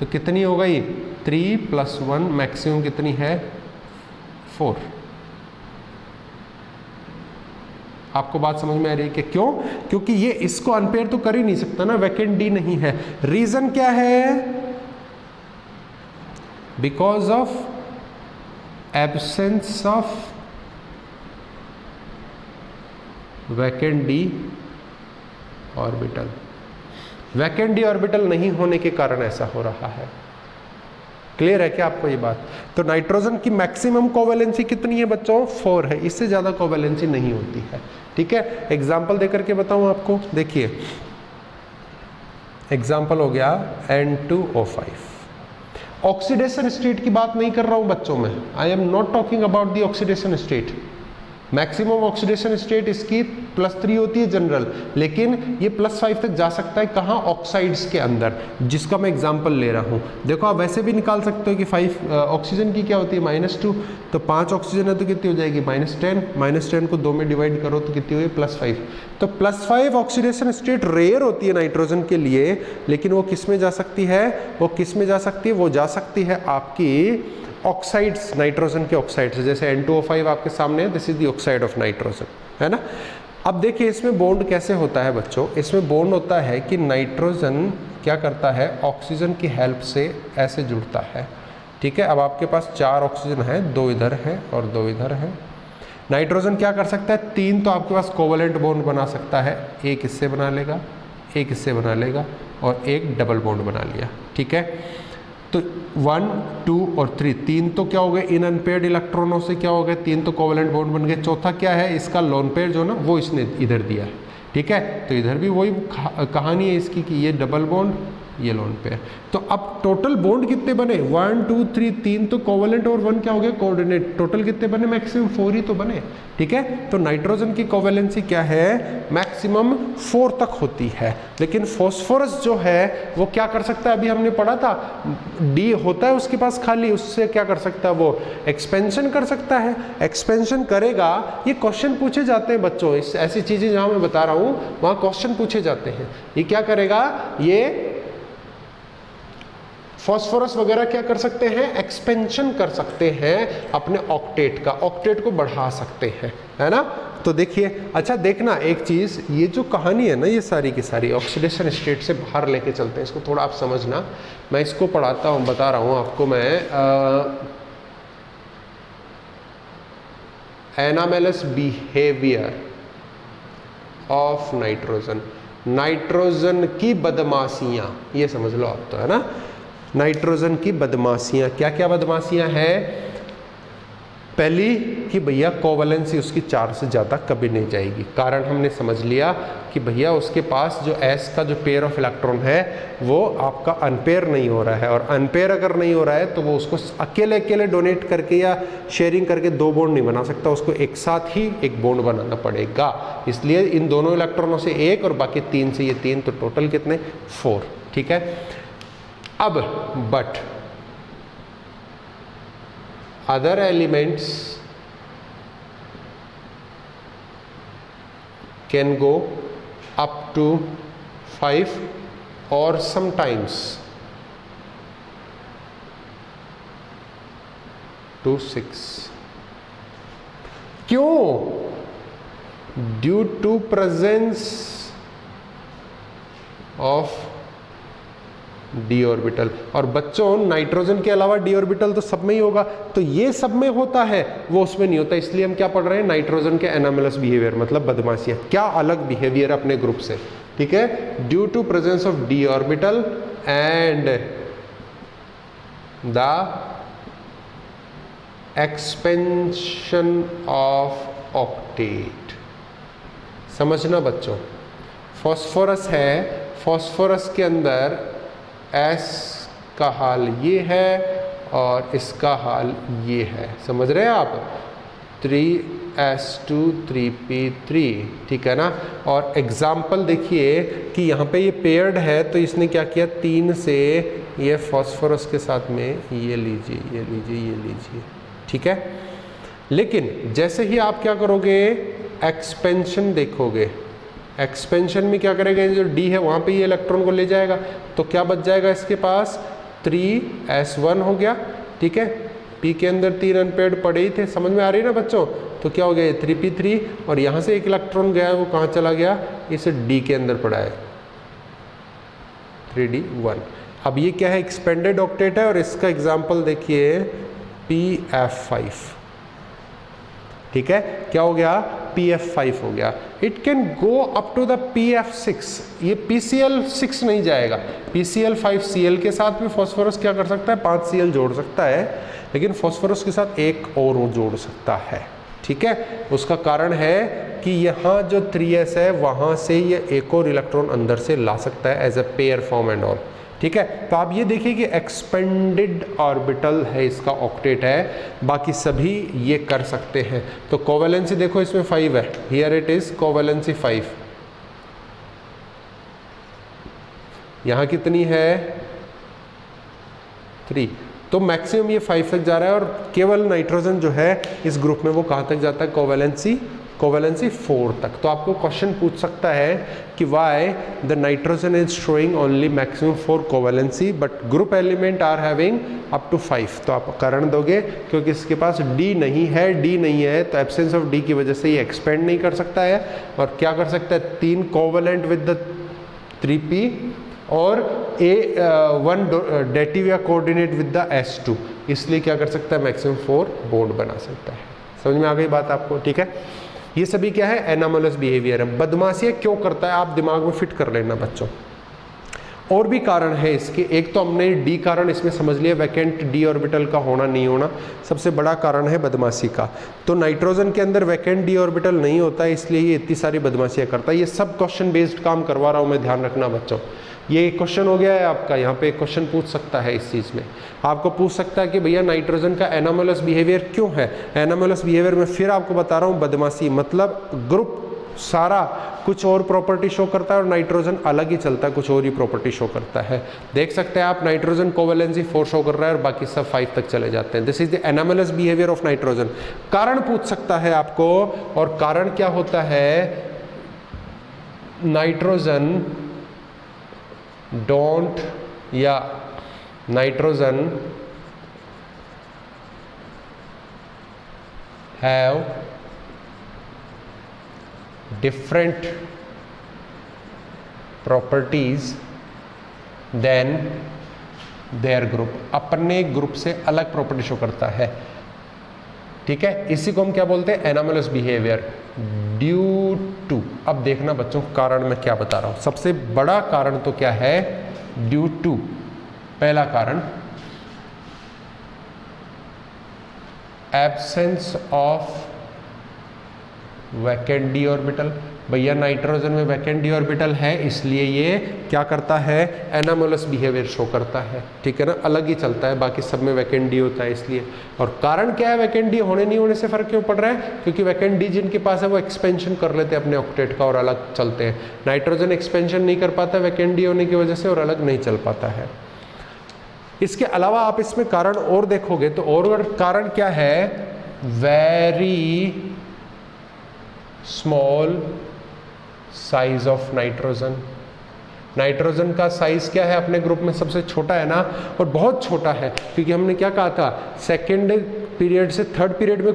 तो कितनी हो गई, 3 + 1, मैक्सिमम कितनी है, 4। आपको बात समझ में आ रही है कि क्यों, क्योंकि ये इसको अनपेयर तो कर ही नहीं सकता ना, वैकेंट डी नहीं है। रीजन क्या है, because of absence of vacant d orbital. Vacant d orbital नहीं होने के कारण ऐसा हो रहा है। क्लियर है क्या आपको ये बात। तो नाइट्रोजन की मैक्सिमम कोवैलेंसी कितनी है बच्चों, 4 है, इससे ज्यादा कोवैलेंसी नहीं होती है, ठीक है। एग्जाम्पल देकर के बताऊं आपको, देखिए एग्जाम्पल हो गया N2O5। ऑक्सीडेशन स्टेट की बात नहीं कर रहा हूं बच्चों में, I am not talking about the oxidation state. Maximum oxidation state इसकी +3 होती है जनरल, लेकिन ये +5 तक जा सकता है, कहाँ, ऑक्साइड्स के अंदर, जिसका मैं एग्जांपल ले रहा हूँ। देखो आप वैसे भी निकाल सकते हो कि 5 ऑक्सीजन की क्या होती है, -2, तो 5 ऑक्सीजन है तो कितनी हो जाएगी, -10, -10 को 2 में डिवाइड करो तो कितनी होगी, +5। तो +5 ऑक्सीडेशन स्टेट रेयर होती है नाइट्रोजन के लिए, लेकिन वो किस में जा सकती है, वो किस में जा सकती है, वो जा सकती है आपकी ऑक्साइड्स, नाइट्रोजन के ऑक्साइड्स, जैसे N2O5 आपके सामने है, this is the oxide of nitrogen, है ना। अब देखिए इसमें बॉन्ड कैसे होता है बच्चों, इसमें बॉन्ड होता है कि नाइट्रोजन क्या करता है, ऑक्सीजन की हेल्प से ऐसे जुड़ता है, ठीक है। अब आपके पास 4 ऑक्सीजन है, 2 इधर है और 2 इधर है। नाइट्रोजन क्या कर सकता है, 3 तो आपके पास कोवलेंट बॉन्ड बना सकता है, एक इससे बना लेगा, एक इससे बना लेगा और एक डबल बॉन्ड बना लिया, ठीक है। तो 1, 2 और 3, 3 तो क्या हो गए, इन अनपेयर्ड इलेक्ट्रॉनों से क्या हो गए, 3 तो कोवलेंट बॉन्ड बन गए। चौथा क्या है, इसका लोन पेयर जो ना वो इसने इधर दिया है, ठीक है। तो इधर भी वही कहानी है इसकी कि ये डबल बॉन्ड, ये लोन पेयर। तो अब टोटल बॉन्ड कितने बने, 1, 2, 3, 3 तो कोवलेंट और 1 क्या हो गया, कोऑर्डिनेट। टोटल कितने बने, मैक्सिमम 4 ही तो बने, ठीक है। तो नाइट्रोजन की कोवलेंसी क्या है, मैक्सिमम 4 तक होती है। लेकिन फास्फोरस जो है वो क्या कर सकता है, अभी हमने पढ़ा था डी होता है उसके पास खाली, उससे क्या कर सकता है, वो एक्सपेंशन कर सकता है। एक्सपेंशन करेगा, ये क्वेश्चन पूछे जाते हैं बच्चों, इस ऐसी चीजें जहां मैं बता रहा हूं वहां क्वेश्चन पूछे जाते हैं। ये क्या करेगा, ये फास्फोरस वगैरह क्या कर सकते हैं, एक्सपेंशन कर सकते हैं अपने ऑक्टेट का, ऑक्टेट को बढ़ा सकते हैं, है ना। तो देखिए, अच्छा देखना एक चीज, ये जो कहानी है ना, ये सारी की सारी ऑक्सीडेशन स्टेट से बाहर लेके चलते हैं, इसको थोड़ा आप समझना। मैं इसको पढ़ाता हूँ, बता रहा हूँ आपको मैं, anomalous behaviour of nitrogen, nitrogen की बदमाशियां, ये समझ लो आप, तो है ना। नाइट्रोजन की बदमाशियां, क्या क्या बदमाशियां हैं, पहली कि भैया कोवलेंसी उसकी 4 से ज़्यादा कभी नहीं जाएगी। कारण हमने समझ लिया कि भैया उसके पास जो S का जो पेयर ऑफ इलेक्ट्रॉन है वो आपका अनपेयर नहीं हो रहा है, और अनपेयर अगर नहीं हो रहा है तो वो उसको अकेले अकेले डोनेट करके या शेयरिंग करके 2 बॉन्ड नहीं बना सकता, उसको एक साथ ही एक बॉन्ड बनाना पड़ेगा। इसलिए इन दोनों इलेक्ट्रॉनों से 1 और बाकी 3 से ये 3, तो टोटल कितने, 4, ठीक है। अब but other elements can go up to 5 or sometimes to 6. क्यों? Due to presence of D orbital. और बच्चों नाइट्रोजन के अलावा डी ऑर्बिटल तो सब में ही होगा, तो ये सब में होता है, वो उसमें नहीं होता। इसलिए हम क्या पढ़ रहे हैं, नाइट्रोजन के एनामेलस बिहेवियर, मतलब बदमाशियां, क्या अलग बिहेवियर अपने ग्रुप से, ठीक है। Due to presence of d orbital and the expansion of octet. समझना बच्चों, फास्फोरस है, फास्फोरस के अंदर S का हाल ये है और इसका हाल ये है, समझ रहे हैं आप, 3s2 3p3, ठीक है ना। और एग्जाम्पल देखिए कि यहाँ पे ये पेयर्ड है, तो इसने क्या किया, 3 से ये फास्फोरस के साथ में ये लीजिए, ये लीजिए, ये लीजिए, ठीक है। लेकिन जैसे ही आप क्या करोगे, एक्सपेंशन देखोगे, एक्सपेंशन में क्या करेगा, जो डी है वहाँ पे ये इलेक्ट्रॉन को ले जाएगा, तो क्या बच जाएगा इसके पास, 3s1 हो गया, ठीक है। पी के अंदर 3 अनपेयर्ड पड़े ही थे, समझ में आ रही है ना बच्चों। तो क्या हो गया, 3p3, और यहाँ से एक इलेक्ट्रॉन गया, वो कहाँ चला गया, इसे डी के अंदर पड़ा है, 3d1। अब ये क्या है, एक्सपेंडेड ऑक्टेट है, और इसका एग्जाम्पल देखिए pf5, ठीक है। क्या हो गया, pf5 हो गया। It can go up to the pf6, ये pCl6 नहीं जाएगा, pCl5Cl के साथ भी फास्फोरस क्या कर सकता है, 5Cl जोड़ सकता है, लेकिन फास्फोरस के साथ एक और वो जोड़ सकता है, ठीक है। उसका कारण है कि यहाँ जो 3s है वहाँ से ये एक और इलेक्ट्रॉन अंदर से ला सकता है as a pair form and all, ठीक है। तो आप ये देखिए कि एक्सपेंडेड ऑर्बिटल है, इसका ऑक्टेट है, बाकी सभी ये कर सकते हैं। तो कोवेलेंसी देखो इसमें 5 है, हियर इट इज कोवेलेंसी 5, यहाँ कितनी है, 3, तो मैक्सिमम ये 5 तक जा रहा है, और केवल नाइट्रोजन जो है इस ग्रुप में वो कहाँ तक जाता है, कोवेलेंसी कोवेलेंसी 4 तक। तो आपको क्वेश्चन पूछ सकता है कि why the nitrogen is showing only maximum 4 covalency but group element are having up to 5। तो आप कारण दोगे क्योंकि इसके पास डी नहीं है, डी नहीं है तो एब्सेंस ऑफ डी की वजह से ये एक्सपेंड नहीं कर सकता है। और क्या कर सकता है, 3 कोवेलेंट विद द 3p और वन डेटिव या कोऑर्डिनेट विद द s2, इसलिए क्या कर सकता है, मैक्सिमम 4 बॉन्ड बना सकता है। समझ में आ गई बात आपको, ठीक है। ये सभी क्या है, एनामोलस बिहेवियर है। बदमाशी क्यों करता है आप दिमाग में फिट कर लेना बच्चों। और भी कारण है इसके, एक तो हमने डी कारण इसमें समझ लिया, वैकेंट डी ऑर्बिटल का होना नहीं होना सबसे बड़ा कारण है बदमाशी का। तो नाइट्रोजन के अंदर वैकेंट डी ऑर्बिटल नहीं होता है, इसलिए ये इतनी सारी बदमाशियाँ करता है। ये सब क्वेश्चन बेस्ड काम करवा रहा हूँ मैं, ध्यान रखना बच्चों। ये क्वेश्चन हो गया है आपका, यहाँ पे क्वेश्चन पूछ सकता है इस चीज़ में, आपको पूछ सकता है कि भैया नाइट्रोजन का एनामोलस बिहेवियर क्यों है। एनामोलस बिहेवियर में फिर आपको बता रहा हूँ, बदमाशी मतलब ग्रुप सारा कुछ और प्रॉपर्टी शो करता है और नाइट्रोजन अलग ही चलता है, कुछ और ही प्रॉपर्टी शो करता है। देख सकते हैं आप, नाइट्रोजन कोवेलेंसी 4 शो कर रहा है और बाकी सब 5 तक चले जाते हैं। This is the anomalous behaviour of nitrogen. कारण पूछ सकता है आपको, और कारण क्या होता है, नाइट्रोजन डोंट या nitrogen have different properties than their group, अपने ग्रुप से अलग प्रॉपर्टी शो करता है, ठीक है। इसी को हम क्या बोलते हैं, एनामोलस बिहेवियर ड्यू टू। अब देखना बच्चों कारण मैं क्या बता रहा हूं। सबसे बड़ा कारण तो क्या है, ड्यू टू। पहला कारण absence of vacant d orbital. भैया नाइट्रोजन में वैकेंट डी ऑर्बिटल है, इसलिए ये क्या करता है, एनामोलस बिहेवियर शो करता है, ठीक है ना, अलग ही चलता है, बाकी सब में वैकेंट डी होता है इसलिए। और कारण क्या है, वैकेंट डी होने नहीं होने से फर्क क्यों पड़ रहा है, क्योंकि वैकेंट डी जिनके पास है वो एक्सपेंशन कर लेते हैं अपने ऑक्टेट का और अलग चलते हैं। नाइट्रोजन एक्सपेंशन नहीं कर पाता वैकेंट डी होने की वजह से और अलग नहीं चल पाता है। इसके अलावा आप इसमें कारण और देखोगे तो और कारण क्या है, very small size of nitrogen. Nitrogen का साइज क्या है, अपने ग्रुप में सबसे छोटा है ना, और बहुत छोटा है, क्योंकि हमने क्या कहा था, सेकेंड पीरियड से थर्ड पीरियड में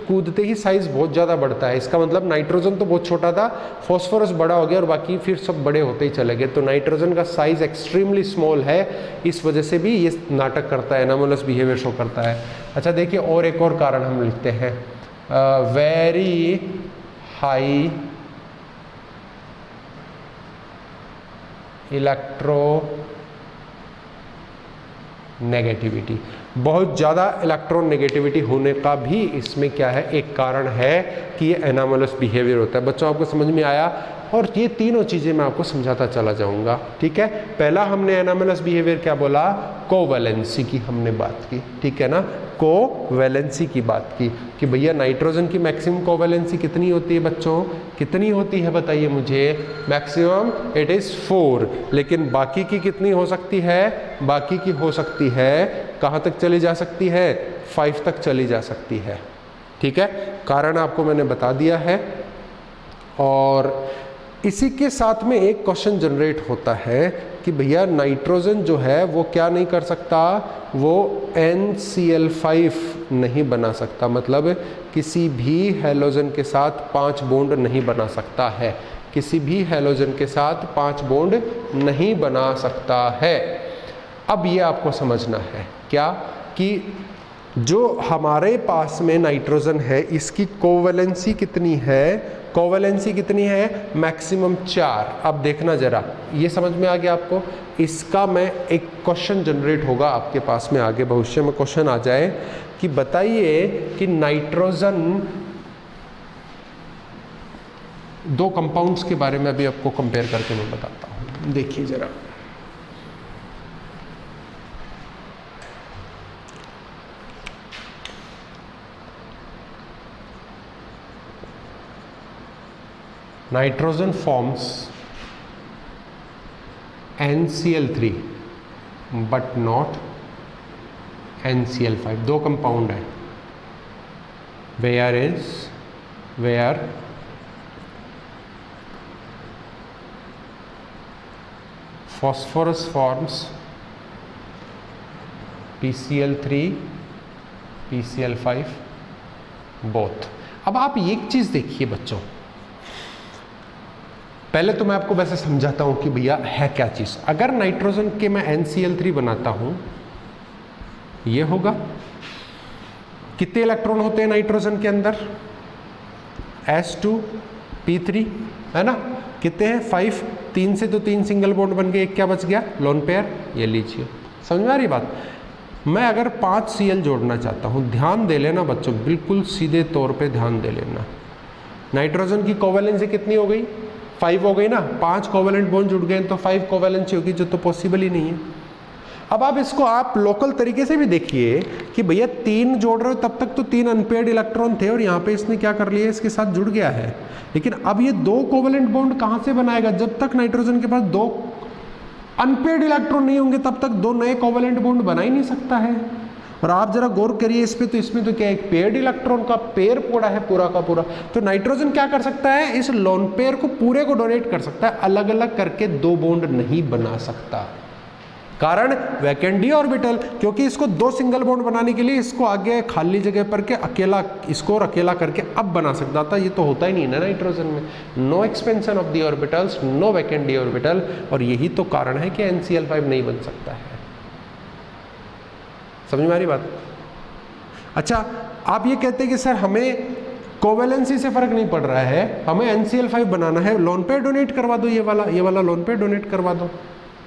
कूदते ही साइज बहुत ज़्यादा बढ़ता है। इसका मतलब नाइट्रोजन तो बहुत छोटा था, फॉस्फोरस बड़ा हो गया और बाकी फिर सब बड़े होते ही चले गए। तो नाइट्रोजन का साइज एक्सट्रीमली स्मॉल है, इस वजह से भी ये नाटक करता है, एनामोलस बिहेवियर शो करता है। अच्छा देखिए, और एक और कारण हम लिखते हैं, वेरी हाई इलेक्ट्रो नेगेटिविटी। बहुत ज़्यादा इलेक्ट्रॉन नेगेटिविटी होने का भी इसमें क्या है, एक कारण है कि ये एनामोलस बिहेवियर होता है। बच्चों आपको समझ में आया, और ये तीनों चीज़ें मैं आपको समझाता चला जाऊंगा, ठीक है। पहला हमने एनामोलस बिहेवियर क्या बोला, कोवैलेंसी की हमने बात की, ठीक है ना, कोवैलेंसी की बात की कि भैया नाइट्रोजन की मैक्सिमम कोवैलेंसी कितनी होती है बच्चों, कितनी होती है बताइए मुझे, मैक्सिमम इट इज़ 4, लेकिन बाकी की कितनी हो सकती है, बाकी की हो सकती है कहाँ तक चली जा सकती है, 5 तक चली जा सकती है, ठीक है। कारण आपको मैंने बता दिया है। और इसी के साथ में एक क्वेश्चन जनरेट होता है कि भैया नाइट्रोजन जो है वो क्या नहीं कर सकता, वो NCl5 नहीं बना सकता, मतलब किसी भी हैलोजन के साथ 5 बॉन्ड नहीं बना सकता है, किसी भी हैलोजन के साथ 5 बॉन्ड नहीं बना सकता है। अब ये आपको समझना है क्या, कि जो हमारे पास में नाइट्रोजन है इसकी कोवैलेंसी कितनी है, कोवैलेंसी कितनी है, मैक्सिमम 4। अब देखना जरा, ये समझ में आ गया आपको। इसका मैं एक क्वेश्चन जनरेट होगा आपके पास में, आगे भविष्य में क्वेश्चन आ जाए कि बताइए कि नाइट्रोजन, 2 कंपाउंड्स के बारे में अभी आपको कंपेयर करके मैं बताता हूँ, देखिए जरा। Nitrogen forms NCl3 but not NCl5। 2 compound है, where phosphorus forms PCl3 PCl5 both। अब आप एक चीज देखिए बच्चों, पहले तो मैं आपको वैसे समझाता हूं कि भैया है क्या चीज। अगर नाइट्रोजन के मैं NCl3 बनाता हूं, ये होगा, कितने इलेक्ट्रॉन होते हैं नाइट्रोजन के अंदर? S2P3 है ना, कितने हैं? 5। 3 से तो 3 सिंगल बॉन्ड बन गए, एक क्या बच गया? Lone pair. ये लीजिए, समझ में आ रही बात? मैं अगर 5 Cl जोड़ना चाहता हूं, ध्यान दे लेना बच्चों, बिल्कुल सीधे तौर पे ध्यान दे लेना। नाइट्रोजन की कोवेलेंसी कितनी हो गई? 5 हो गई ना। 5 कोवेलेंट बॉन्ड जुड़ गए तो 5 कोवेलेंसी होगी, जो तो पॉसिबल ही नहीं है। अब आप इसको आप लोकल तरीके से भी देखिए कि भैया 3 जोड़ रहे हो, तब तक तो 3 अनपेयर्ड इलेक्ट्रॉन थे और यहाँ पे इसने क्या कर लिया, इसके साथ जुड़ गया है। लेकिन अब ये 2 कोवेलेंट बॉन्ड कहाँ से बनाएगा? जब तक नाइट्रोजन के पास 2 अनपेयर्ड इलेक्ट्रॉन नहीं होंगे तब तक 2 नए कोवेलेंट बॉन्ड बना ही नहीं सकता है। और आप जरा गौर करिए इस पे, तो इसमें तो क्या एक पेयर्ड इलेक्ट्रॉन का पेयर पड़ा है पूरा का पूरा। तो नाइट्रोजन क्या कर सकता है? इस लोन पेयर को पूरे को डोनेट कर सकता है, अलग अलग करके 2 बॉन्ड नहीं बना सकता। कारण वैकेंट डी ऑर्बिटल, क्योंकि इसको 2 सिंगल बॉन्ड बनाने के लिए इसको आगे खाली जगह पर के अकेला, इसको और अकेला करके अब बना सकता था। ये तो होता ही नहीं ना नाइट्रोजन में। No expansion of the orbitals, no vacant d orbital, और यही तो कारण है कि NCl5 नहीं बन सकता है। समझ में आ रही बात? अच्छा, आप ये कहते हैं कि सर हमें कोवेलेंसी से फर्क नहीं पड़ रहा है, हमें NCl5 बनाना है, लोन पेयर डोनेट करवा दो, ये वाला लोन पेयर डोनेट करवा दो।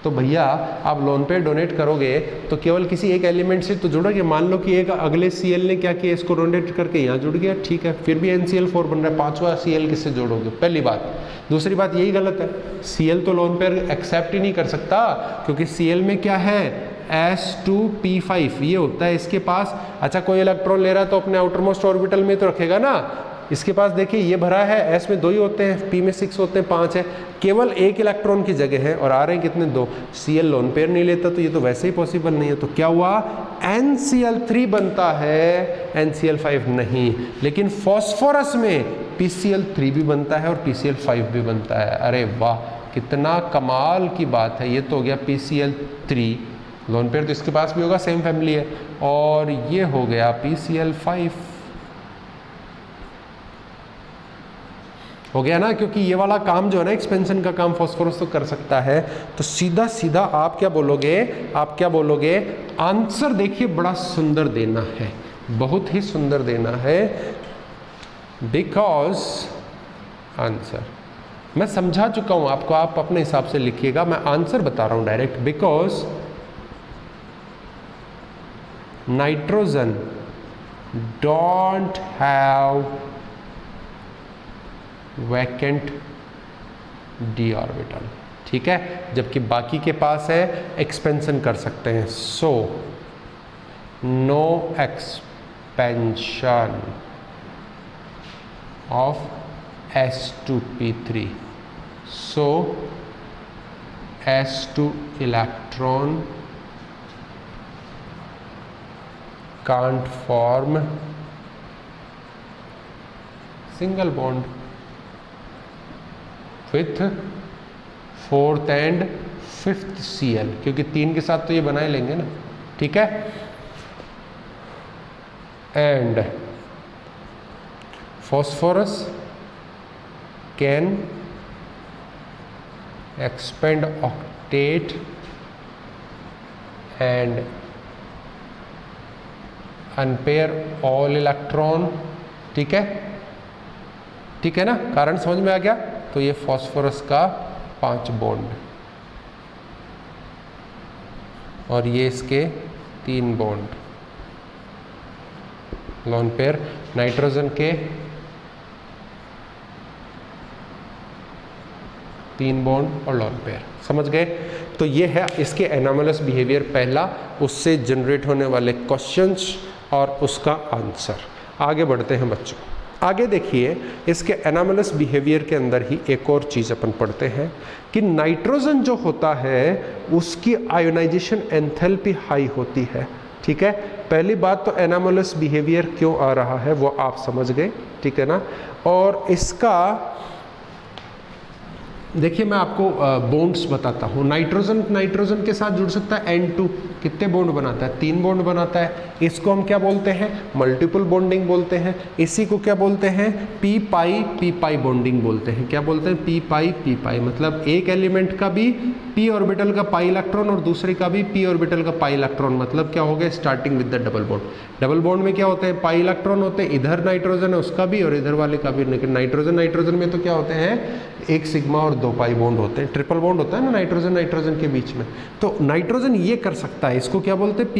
तो भैया आप लोन पेयर डोनेट करोगे तो केवल किसी एक एलिमेंट से तो जुड़ोगे। मान लो कि एक अगले Cl ने क्या किया, इसको डोनेट करके यहाँ जुड़ गया, ठीक है, फिर भी NCl4 बन रहा है, 5वां Cl किससे जोड़ोगे? पहली बात। दूसरी बात यही गलत है, Cl तो लोन पेयर एक्सेप्ट ही नहीं कर सकता, क्योंकि Cl में क्या है? S2P5 ये होता है इसके पास। अच्छा, कोई इलेक्ट्रॉन ले रहा है तो अपने आउटर मोस्ट ऑर्बिटल में तो रखेगा ना। इसके पास देखिए ये भरा है, S में 2 ही होते हैं, P में 6 होते हैं, 5 है, केवल 1 इलेक्ट्रॉन की जगह है, और आ रहे हैं कितने? 2। Cl लोन पेयर नहीं लेता तो ये तो वैसे ही पॉसिबल नहीं है। तो क्या हुआ? NCl3 बनता है, NCl5 नहीं। लेकिन फॉस्फोरस में PCl3 भी बनता है और PCl5 भी बनता है। अरे वाह, कितना कमाल की बात है। ये तो हो गया PCl3, लोन पेयर तो इसके पास भी होगा, सेम फैमिली है, और ये हो गया PCl5। हो गया ना, क्योंकि ये वाला काम जो है ना, एक्सपेंशन का काम फॉस्फोरस तो कर सकता है। तो सीधा सीधा आप क्या बोलोगे? आंसर देखिए बड़ा सुंदर देना है, बहुत ही सुंदर देना है। बिकॉज आंसर मैं समझा चुका हूं आपको, आप अपने हिसाब से लिखिएगा, मैं आंसर बता रहा हूं direct. Because nitrogen don't have vacant d orbital, ठीक है, जबकि बाकी के पास है, एक्सपेंशन कर सकते हैं। So no expansion of S2P3, so S2 electron can't form single bond with 4th and 5th Cl, क्योंकि 3 के साथ तो ये बना ही लेंगे ना, ठीक है। And phosphorus can expand octet and unpair all electron, ठीक है, ठीक है ना, कारण समझ में आ गया। तो ये फॉस्फोरस का 5 बॉन्ड और ये इसके 3 बॉन्ड, लोन पेयर, नाइट्रोजन के 3 बॉन्ड और लोन पेयर, समझ गए। तो ये है इसके एनोमलस बिहेवियर पहला, उससे जनरेट होने वाले क्वेश्चंस और उसका आंसर। आगे बढ़ते हैं बच्चों, आगे देखिए इसके एनोमलस बिहेवियर के अंदर ही एक और चीज़ अपन पढ़ते हैं कि नाइट्रोजन जो होता है उसकी आयोनाइजेशन एंथैल्पी हाई होती है, ठीक है। पहली बात तो एनोमलस बिहेवियर क्यों आ रहा है वो आप समझ गए, ठीक है ना। और इसका देखिए मैं आपको बॉन्ड्स बताता हूँ। नाइट्रोजन के साथ जुड़ सकता है N2, कितने बॉन्ड बनाता है? 3 बॉन्ड बनाता है। इसको हम क्या बोलते हैं? मल्टीपल बॉन्डिंग बोलते हैं। इसी को क्या बोलते हैं? पी पाई बॉन्डिंग बोलते हैं। क्या बोलते हैं? पी पाई, मतलब एक एलिमेंट का भी p ऑर्बिटल का पाई इलेक्ट्रॉन और दूसरे का भी p ऑर्बिटल का पाई इलेक्ट्रॉन, मतलब क्या हो गया? Starting with the double bond. Double bond में क्या होते हैं? पाई इलेक्ट्रॉन होते हैं, इधर नाइट्रोजन है उसका भी और इधर वाले का भी। लेकिन नाइट्रोजन में तो क्या होते हैं? एक सिग्मा और 2 पाई बॉन्ड होते हैं, ट्रिपल बॉन्ड होता है ना नाइट्रोजन के बीच में। तो नाइट्रोजन ये कर सकता है, इसको क्या बोलते हैं?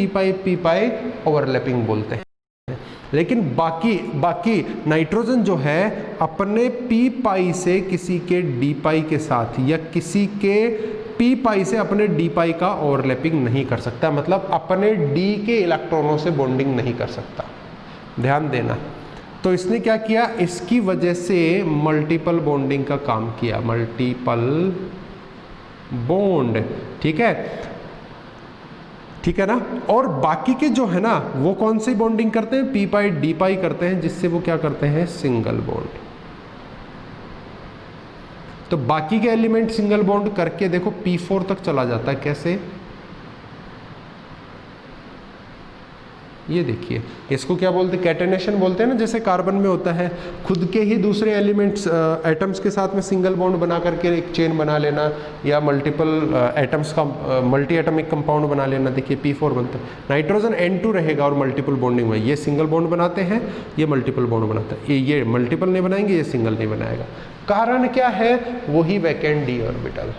पी पाई ओवरलैपिंग बोलते हैं। लेकिन बाकी नाइट्रोजन जो है अपने पी पाई से किसी के डी पाई के साथ या किसी के पी पाई से अपने डी पाई का ओवरलैपिंग नहीं कर सकता, मतलब अपने डी के इलेक्ट्रॉनों से बॉन्डिंग नहीं कर सकता। ध्यान देना। तो इसने क्या किया? इसकी वजह से मल्टीपल बॉन्डिंग का काम किया, मल्टीपल बॉन्ड। ठीक है ना। और बाकी के जो है ना वो कौन सी बॉन्डिंग करते हैं? पी पाई डी पाई करते हैं, जिससे वो क्या करते हैं? Single bond. तो बाकी के एलिमेंट सिंगल बॉन्ड करके देखो P4 तक चला जाता है। कैसे? ये देखिए, इसको क्या बोलते हैं? कैटेनेशन बोलते हैं ना। जैसे कार्बन में होता है खुद के ही दूसरे एलिमेंट्स एटम्स के साथ में सिंगल बॉन्ड बना करके एक चेन बना लेना, या मल्टीपल एटम्स का मल्टी एटमिक कंपाउंड बना लेना। देखिए P4 बनता है। नाइट्रोजन N2 रहेगा और मल्टीपल बॉन्डिंग में ये सिंगल बॉन्ड बनाते हैं, ये मल्टीपल बॉन्ड बनाता है। ये मल्टीपल नहीं बनाएंगे, ये सिंगल नहीं बनाएगा। कारण क्या है? वही वैकेंट डी ऑर्बिटल।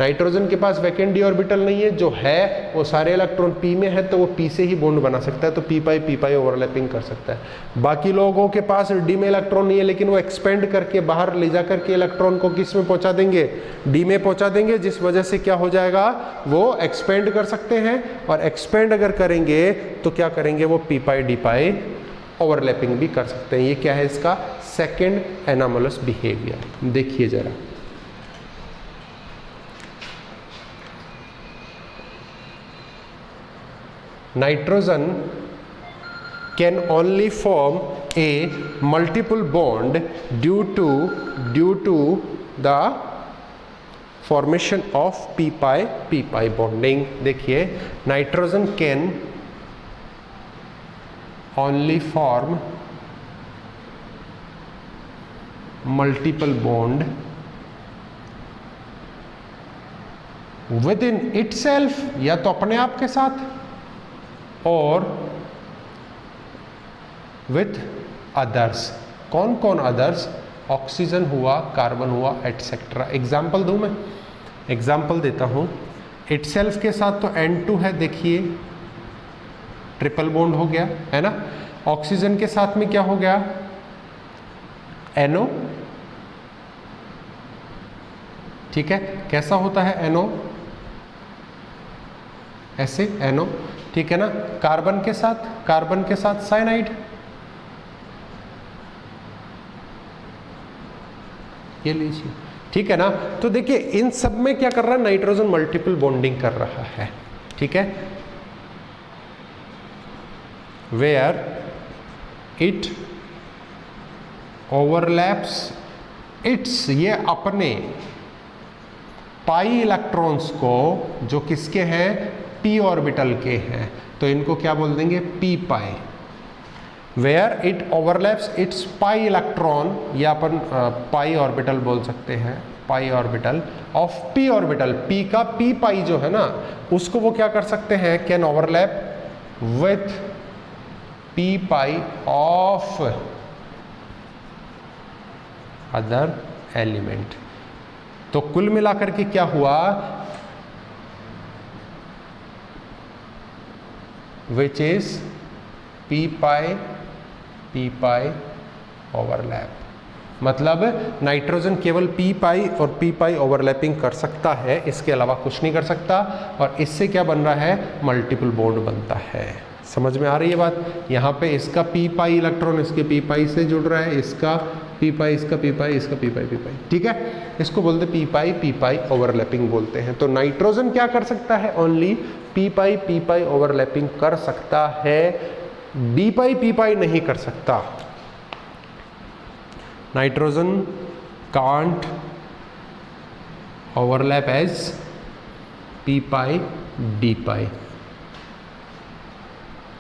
नाइट्रोजन के पास वैकेंट डी ऑर्बिटल नहीं है, जो है वो सारे इलेक्ट्रॉन p में है, तो वो p से ही बॉन्ड बना सकता है, तो पी पाई ओवरलैपिंग कर सकता है। बाकी लोगों के पास d में इलेक्ट्रॉन नहीं है, लेकिन वो एक्सपेंड करके बाहर ले जा करके इलेक्ट्रॉन को किस में पहुंचा देंगे? d में पहुंचा देंगे, जिस वजह से क्या हो जाएगा? वो एक्सपेंड कर सकते हैं। और एक्सपेंड अगर करेंगे तो क्या करेंगे? वो पी पाई डी पाई ओवरलैपिंग भी कर सकते हैं। ये क्या है? इसका सेकेंड एनोमलस बिहेवियर। देखिए जरा, nitrogen can only form a multiple bond due to the formation of p pi bonding। देखिए, nitrogen can only form multiple bond within itself, या तो अपने आप के साथ, और विथ अदर्स। कौन कौन अदर्स? ऑक्सीजन हुआ, कार्बन हुआ, एटसेट्रा। एग्जाम्पल दूं मैं? एग्जाम्पल देता हूं। इटसेल्फ के साथ तो N2 है, देखिए ट्रिपल बॉन्ड हो गया, है ना। ऑक्सीजन के साथ में क्या हो गया? NO। ठीक है, कैसा होता है NO? ऐसे NO। ठीक है ना। कार्बन के साथ साइनाइड, ये लीजिए। ठीक है ना। तो देखिए इन सब में क्या कर रहा है? नाइट्रोजन मल्टीपल बॉन्डिंग कर रहा है। ठीक है, वेयर इट ओवरलैप्स इट्स, ये अपने पाई इलेक्ट्रॉन्स को, जो किसके हैं? p ऑर्बिटल के हैं, तो इनको क्या बोल देंगे? p pi. Where it overlaps its pi electron, या अपन पाई ऑर्बिटल बोल सकते हैं, pi orbital of p orbital. p का p पाई जो है ना, उसको वो क्या कर सकते हैं? Can overlap with p pi of other element. तो कुल मिलाकर के क्या हुआ? which is p pi overlap. मतलब नाइट्रोजन केवल p पाई और p पाई ओवरलैपिंग कर सकता है, इसके अलावा कुछ नहीं कर सकता। और इससे क्या बन रहा है? मल्टीपल बॉन्ड बनता है। समझ में आ रही है बात? यहाँ पे इसका p पाई इलेक्ट्रॉन इसके p पाई से जुड़ रहा है, इसका p पाई, इसका p पाई, इसका p पाई, p पाई। ठीक है, इसको बोलते p पाई ओवरलैपिंग बोलते हैं। तो नाइट्रोजन क्या कर सकता है? ओनली p पाई ओवरलैपिंग कर सकता है, d पाई p पाई नहीं कर सकता। Nitrogen can't overlap as p pi d pi.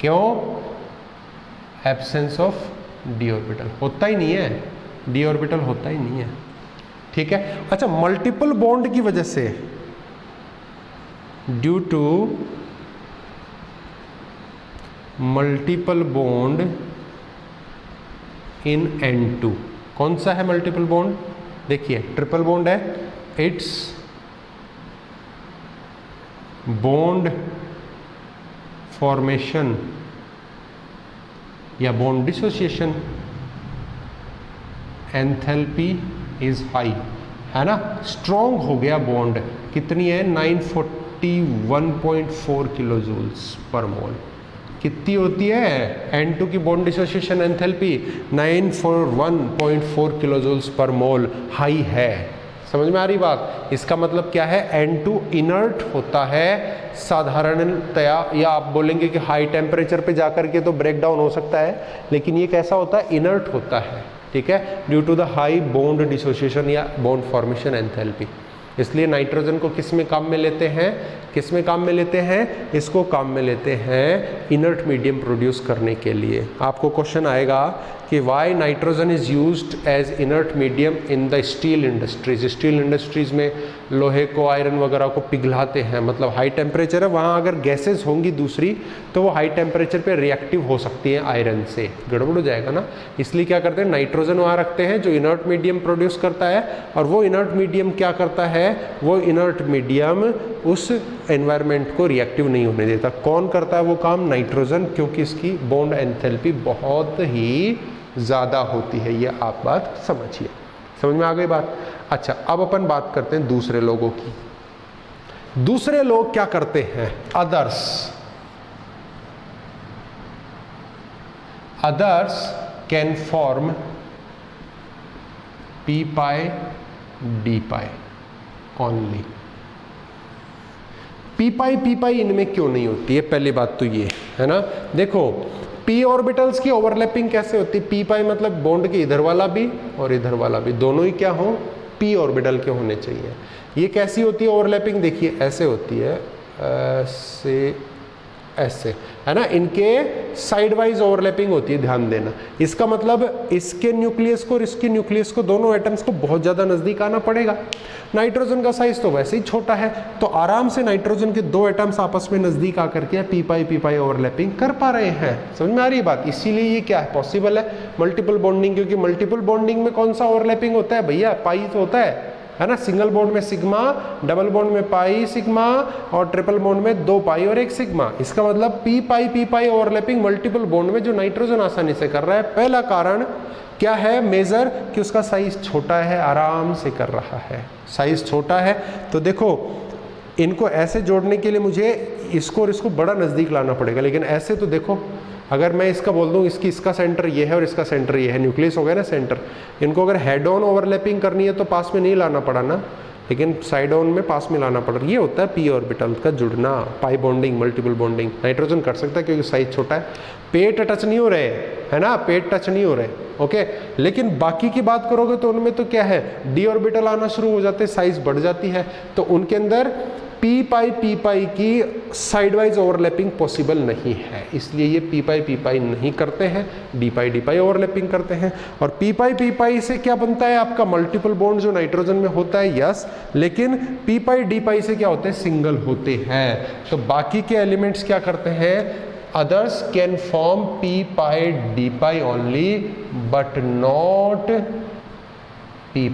क्यों? एब्सेंस ऑफ d ऑर्बिटल, होता ही नहीं है, d ऑर्बिटल होता ही नहीं है। ठीक है। अच्छा, मल्टीपल बॉन्ड की वजह से, due to multiple bond in N2, कौन सा है मल्टीपल बॉन्ड? देखिए ट्रिपल बॉन्ड है, इट्स बॉन्ड फॉर्मेशन या bond dissociation enthalpy is high, है ना, स्ट्रॉन्ग हो गया बॉन्ड। कितनी है? 941.4 किलो जूल्स पर मोल। कितनी होती है N2 की bond dissociation enthalpy? 941.4 kilo joules per mole high है। समझ में आ रही बात? इसका मतलब क्या है? N2 इनर्ट होता है साधारणतया, या आप बोलेंगे कि हाई टेम्परेचर पे जाकर के तो ब्रेक डाउन हो सकता है, लेकिन ये कैसा होता है? इनर्ट होता है। ठीक है, due to the high bond dissociation या बॉन्ड फॉर्मेशन एंथैल्पी। इसलिए नाइट्रोजन को किस में काम में लेते हैं? किस में काम में लेते हैं? इसको काम में लेते हैं इनर्ट मीडियम प्रोड्यूस करने के लिए। आपको क्वेश्चन आएगा कि why nitrogen is used as inert medium in the steel industries. Steel industries में लोहे को, आयरन वगैरह को पिघलाते हैं, मतलब हाई टेम्परेचर है, वहाँ अगर गैसेस होंगी दूसरी तो वो हाई टेम्परेचर पे रिएक्टिव हो सकती है आयरन से, गड़बड़ हो जाएगा ना। इसलिए क्या करते हैं? नाइट्रोजन वहाँ रखते हैं जो इनर्ट मीडियम प्रोड्यूस करता है, और वो इनर्ट मीडियम क्या करता है? वो इनर्ट मीडियम उस एनवायरनमेंट को रिएक्टिव नहीं होने देता। कौन करता है वो काम? नाइट्रोजन, क्योंकि इसकी बॉन्ड एंथैल्पी बहुत ही ज़्यादा होती है। ये आप बात समझिए। समझ में आ गई बात? अच्छा, अब अपन बात करते हैं दूसरे लोगों की। दूसरे लोग क्या करते हैं? Others can form p pi d pi only. p पाई इनमें क्यों नहीं होती है? पहली बात तो ये है ना। देखो, p ऑर्बिटल्स की ओवरलैपिंग कैसे होती है? p पाई मतलब बॉन्ड के इधर वाला भी और इधर वाला भी, दोनों ही क्या हो? p ऑर्बिटल के होने चाहिए। ये कैसी होती है ओवरलैपिंग? देखिए ऐसे होती है, ऐसे, है ना। इनके साइड वाइज ओवरलैपिंग होती है, ध्यान देना। इसका मतलब इसके न्यूक्लियस को और इसके न्यूक्लियस को, दोनों एटम्स को बहुत ज़्यादा नज़दीक आना पड़ेगा। नाइट्रोजन का साइज तो वैसे ही छोटा है, तो आराम से नाइट्रोजन के दो एटम्स आपस में नज़दीक आकर के p पाई ओवरलैपिंग कर पा रहे हैं। समझ में आ रही है बात? इसीलिए ये क्या है? पॉसिबल है मल्टीपल बॉन्डिंग, क्योंकि मल्टीपल बॉन्डिंग में कौन सा ओवरलैपिंग होता है भैया? पाई तो होता है ना। सिंगल बॉन्ड में सिग्मा, डबल बॉन्ड में पाई सिग्मा, और ट्रिपल बॉन्ड में 2 पाई और 1 सिग्मा। इसका मतलब p पाई ओवरलैपिंग मल्टीपल बॉन्ड में जो नाइट्रोजन आसानी से कर रहा है। पहला कारण क्या है मेजर? कि उसका साइज छोटा है, आराम से कर रहा है, साइज छोटा है। तो देखो, इनको ऐसे जोड़ने के लिए मुझे इसको और इसको बड़ा नज़दीक लाना पड़ेगा, लेकिन ऐसे तो देखो, अगर मैं इसका बोल दूं इसका सेंटर ये है और इसका सेंटर ये है, न्यूक्लियस हो गया ना सेंटर। इनको अगर हेड ऑन ओवरलैपिंग करनी है तो पास में नहीं लाना पड़ा ना, लेकिन साइड ऑन में पास में लाना पड़ रहा है। ये होता है p ऑर्बिटल का जुड़ना, pi bonding, multiple bonding. Nitrogen कर सकता है क्योंकि साइज छोटा है। पेट टच नहीं हो रहे, है ना, पेट टच नहीं हो रहे, ओके। लेकिन बाकी की बात करोगे तो उनमें तो क्या है? d ऑर्बिटल आना शुरू हो जाते हैं, साइज बढ़ जाती है, तो उनके अंदर p पाई की साइड वाइज ओवरलैपिंग पॉसिबल नहीं है। इसलिए ये p पाई नहीं करते हैं, d पाई ओवरलैपिंग करते हैं। और p पाई से क्या बनता है आपका? मल्टीपल बॉन्ड जो नाइट्रोजन में होता है, यस, लेकिन p पाई d पाई से क्या होते हैं? सिंगल होते हैं। तो बाकी के एलिमेंट्स क्या करते हैं? Others can form p pi d pi only, but not p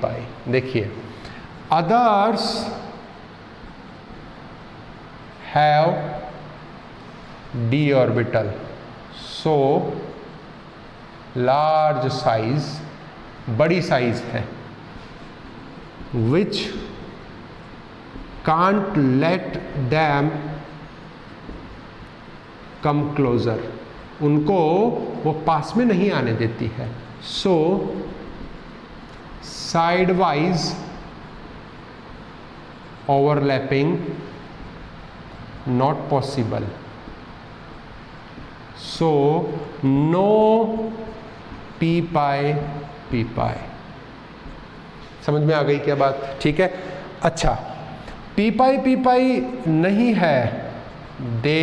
पाई। देखिए, others have d orbital, so large size, बड़ी साइज है, which can't let them come closer, उनको वो पास में नहीं आने देती है। so side wise overlapping not possible, so no p पाई। समझ में आ गई क्या बात? ठीक है। अच्छा, पी पाई नहीं है, दे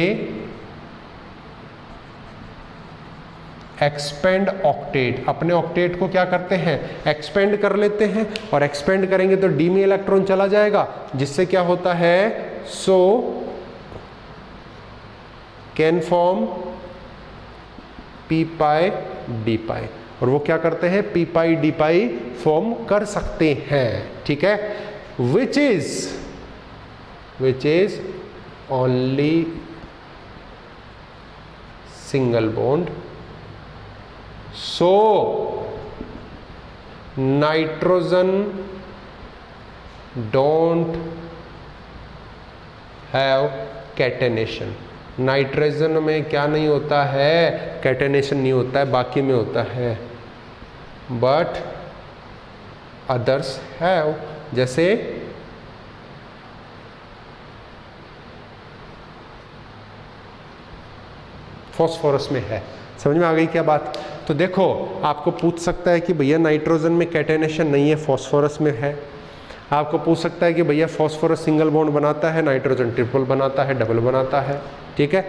एक्सपेंड ऑक्टेट, अपने ऑक्टेट को क्या करते हैं, एक्सपेंड कर लेते हैं, और एक्सपेंड करेंगे तो डी में इलेक्ट्रॉन चला जाएगा, जिससे क्या होता है, so can form p pi d pi, और वो क्या करते हैं, p pi d pi form कर सकते हैं। ठीक है, which is only single bond, so nitrogen don't have catenation, nitrogen में क्या नहीं होता है, कैटेनेशन नहीं होता है, बाकी में होता है, बट अदर्स हैव, जैसे फॉस्फोरस में है। समझ में आ गई क्या बात? तो देखो, आपको पूछ सकता है कि भैया नाइट्रोजन में कैटेनेशन नहीं है, फॉस्फोरस में है। आपको पूछ सकता है कि भैया फॉस्फोरस सिंगल बॉन्ड बनाता है, नाइट्रोजन ट्रिपल बनाता है, डबल बनाता है। ठीक है,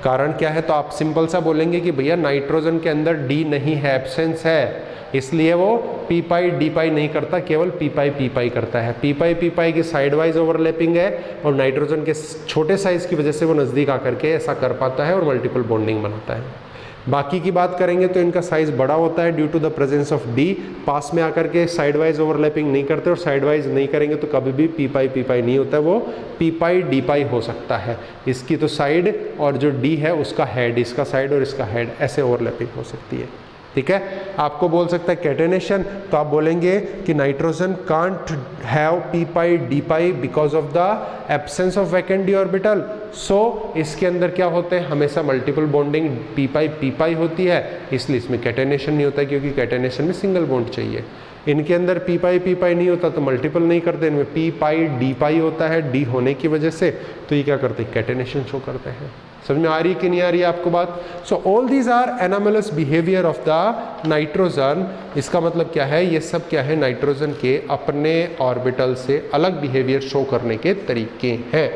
कारण क्या है? तो आप सिंपल सा बोलेंगे कि भैया नाइट्रोजन के अंदर डी नहीं है, एब्सेंस है, इसलिए वो पी पाई डी पाई नहीं करता, केवल पी पाई करता है। पी पाई की साइड वाइज ओवरलैपिंग है, और नाइट्रोजन के छोटे साइज की वजह से वो नज़दीक आकर के ऐसा कर पाता है और मल्टीपल बॉन्डिंग बनाता है। बाकी की बात करेंगे तो इनका साइज बड़ा होता है due to the presence of d, पास में आकर के साइड वाइज ओवरलैपिंग नहीं करते, और साइड वाइज नहीं करेंगे तो कभी भी पी पाई नहीं होता है, वो पी पाई डी पाई हो सकता है। इसकी तो साइड और जो डी है उसका हेड, इसका साइड और इसका हेड, ऐसे ओवरलैपिंग हो सकती है। ठीक है, आपको बोल सकता है कैटेनेशन, तो आप बोलेंगे कि nitrogen can't have p pi d pi because of the absence of vacant d orbital, so इसके अंदर क्या होते हैं, हमेशा मल्टीपल बॉन्डिंग पी पाई होती है, इसलिए इसमें कैटेनेशन नहीं होता है, क्योंकि कैटेनेशन में सिंगल बॉन्ड चाहिए। इनके अंदर पी पाई नहीं होता तो मल्टीपल नहीं करते, इनमें पी पाई डी पाई होता है, डी होने की वजह से, तो ये क्या करते हैं, कैटेनेशन शो करते हैं। समझ में आ रही कि नहीं आ रही है आपको बात? So all these are anomalous behaviour of the nitrogen. इसका मतलब क्या है, ये सब क्या है, नाइट्रोजन के अपने ऑर्बिटल से अलग बिहेवियर शो करने के तरीके हैं।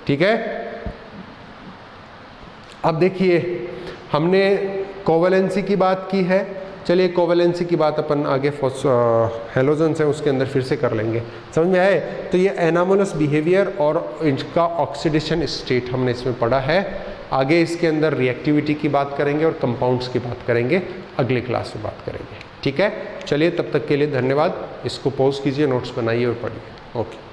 ठीक है, अब देखिए हमने कोवेलेंसी की बात की है, चलिए कोवेलेंसी की बात अपन आगे हेलोजन है उसके अंदर फिर से कर लेंगे। समझ में आए? तो ये एनामोलस बिहेवियर और इनका ऑक्सीडेशन स्टेट हमने इसमें पढ़ा है। आगे इसके अंदर रिएक्टिविटी की बात करेंगे और कंपाउंड्स की बात करेंगे, अगले क्लास में बात करेंगे। ठीक है, चलिए तब तक के लिए धन्यवाद। इसको पॉज कीजिए, नोट्स बनाइए और पढ़िए। ओके।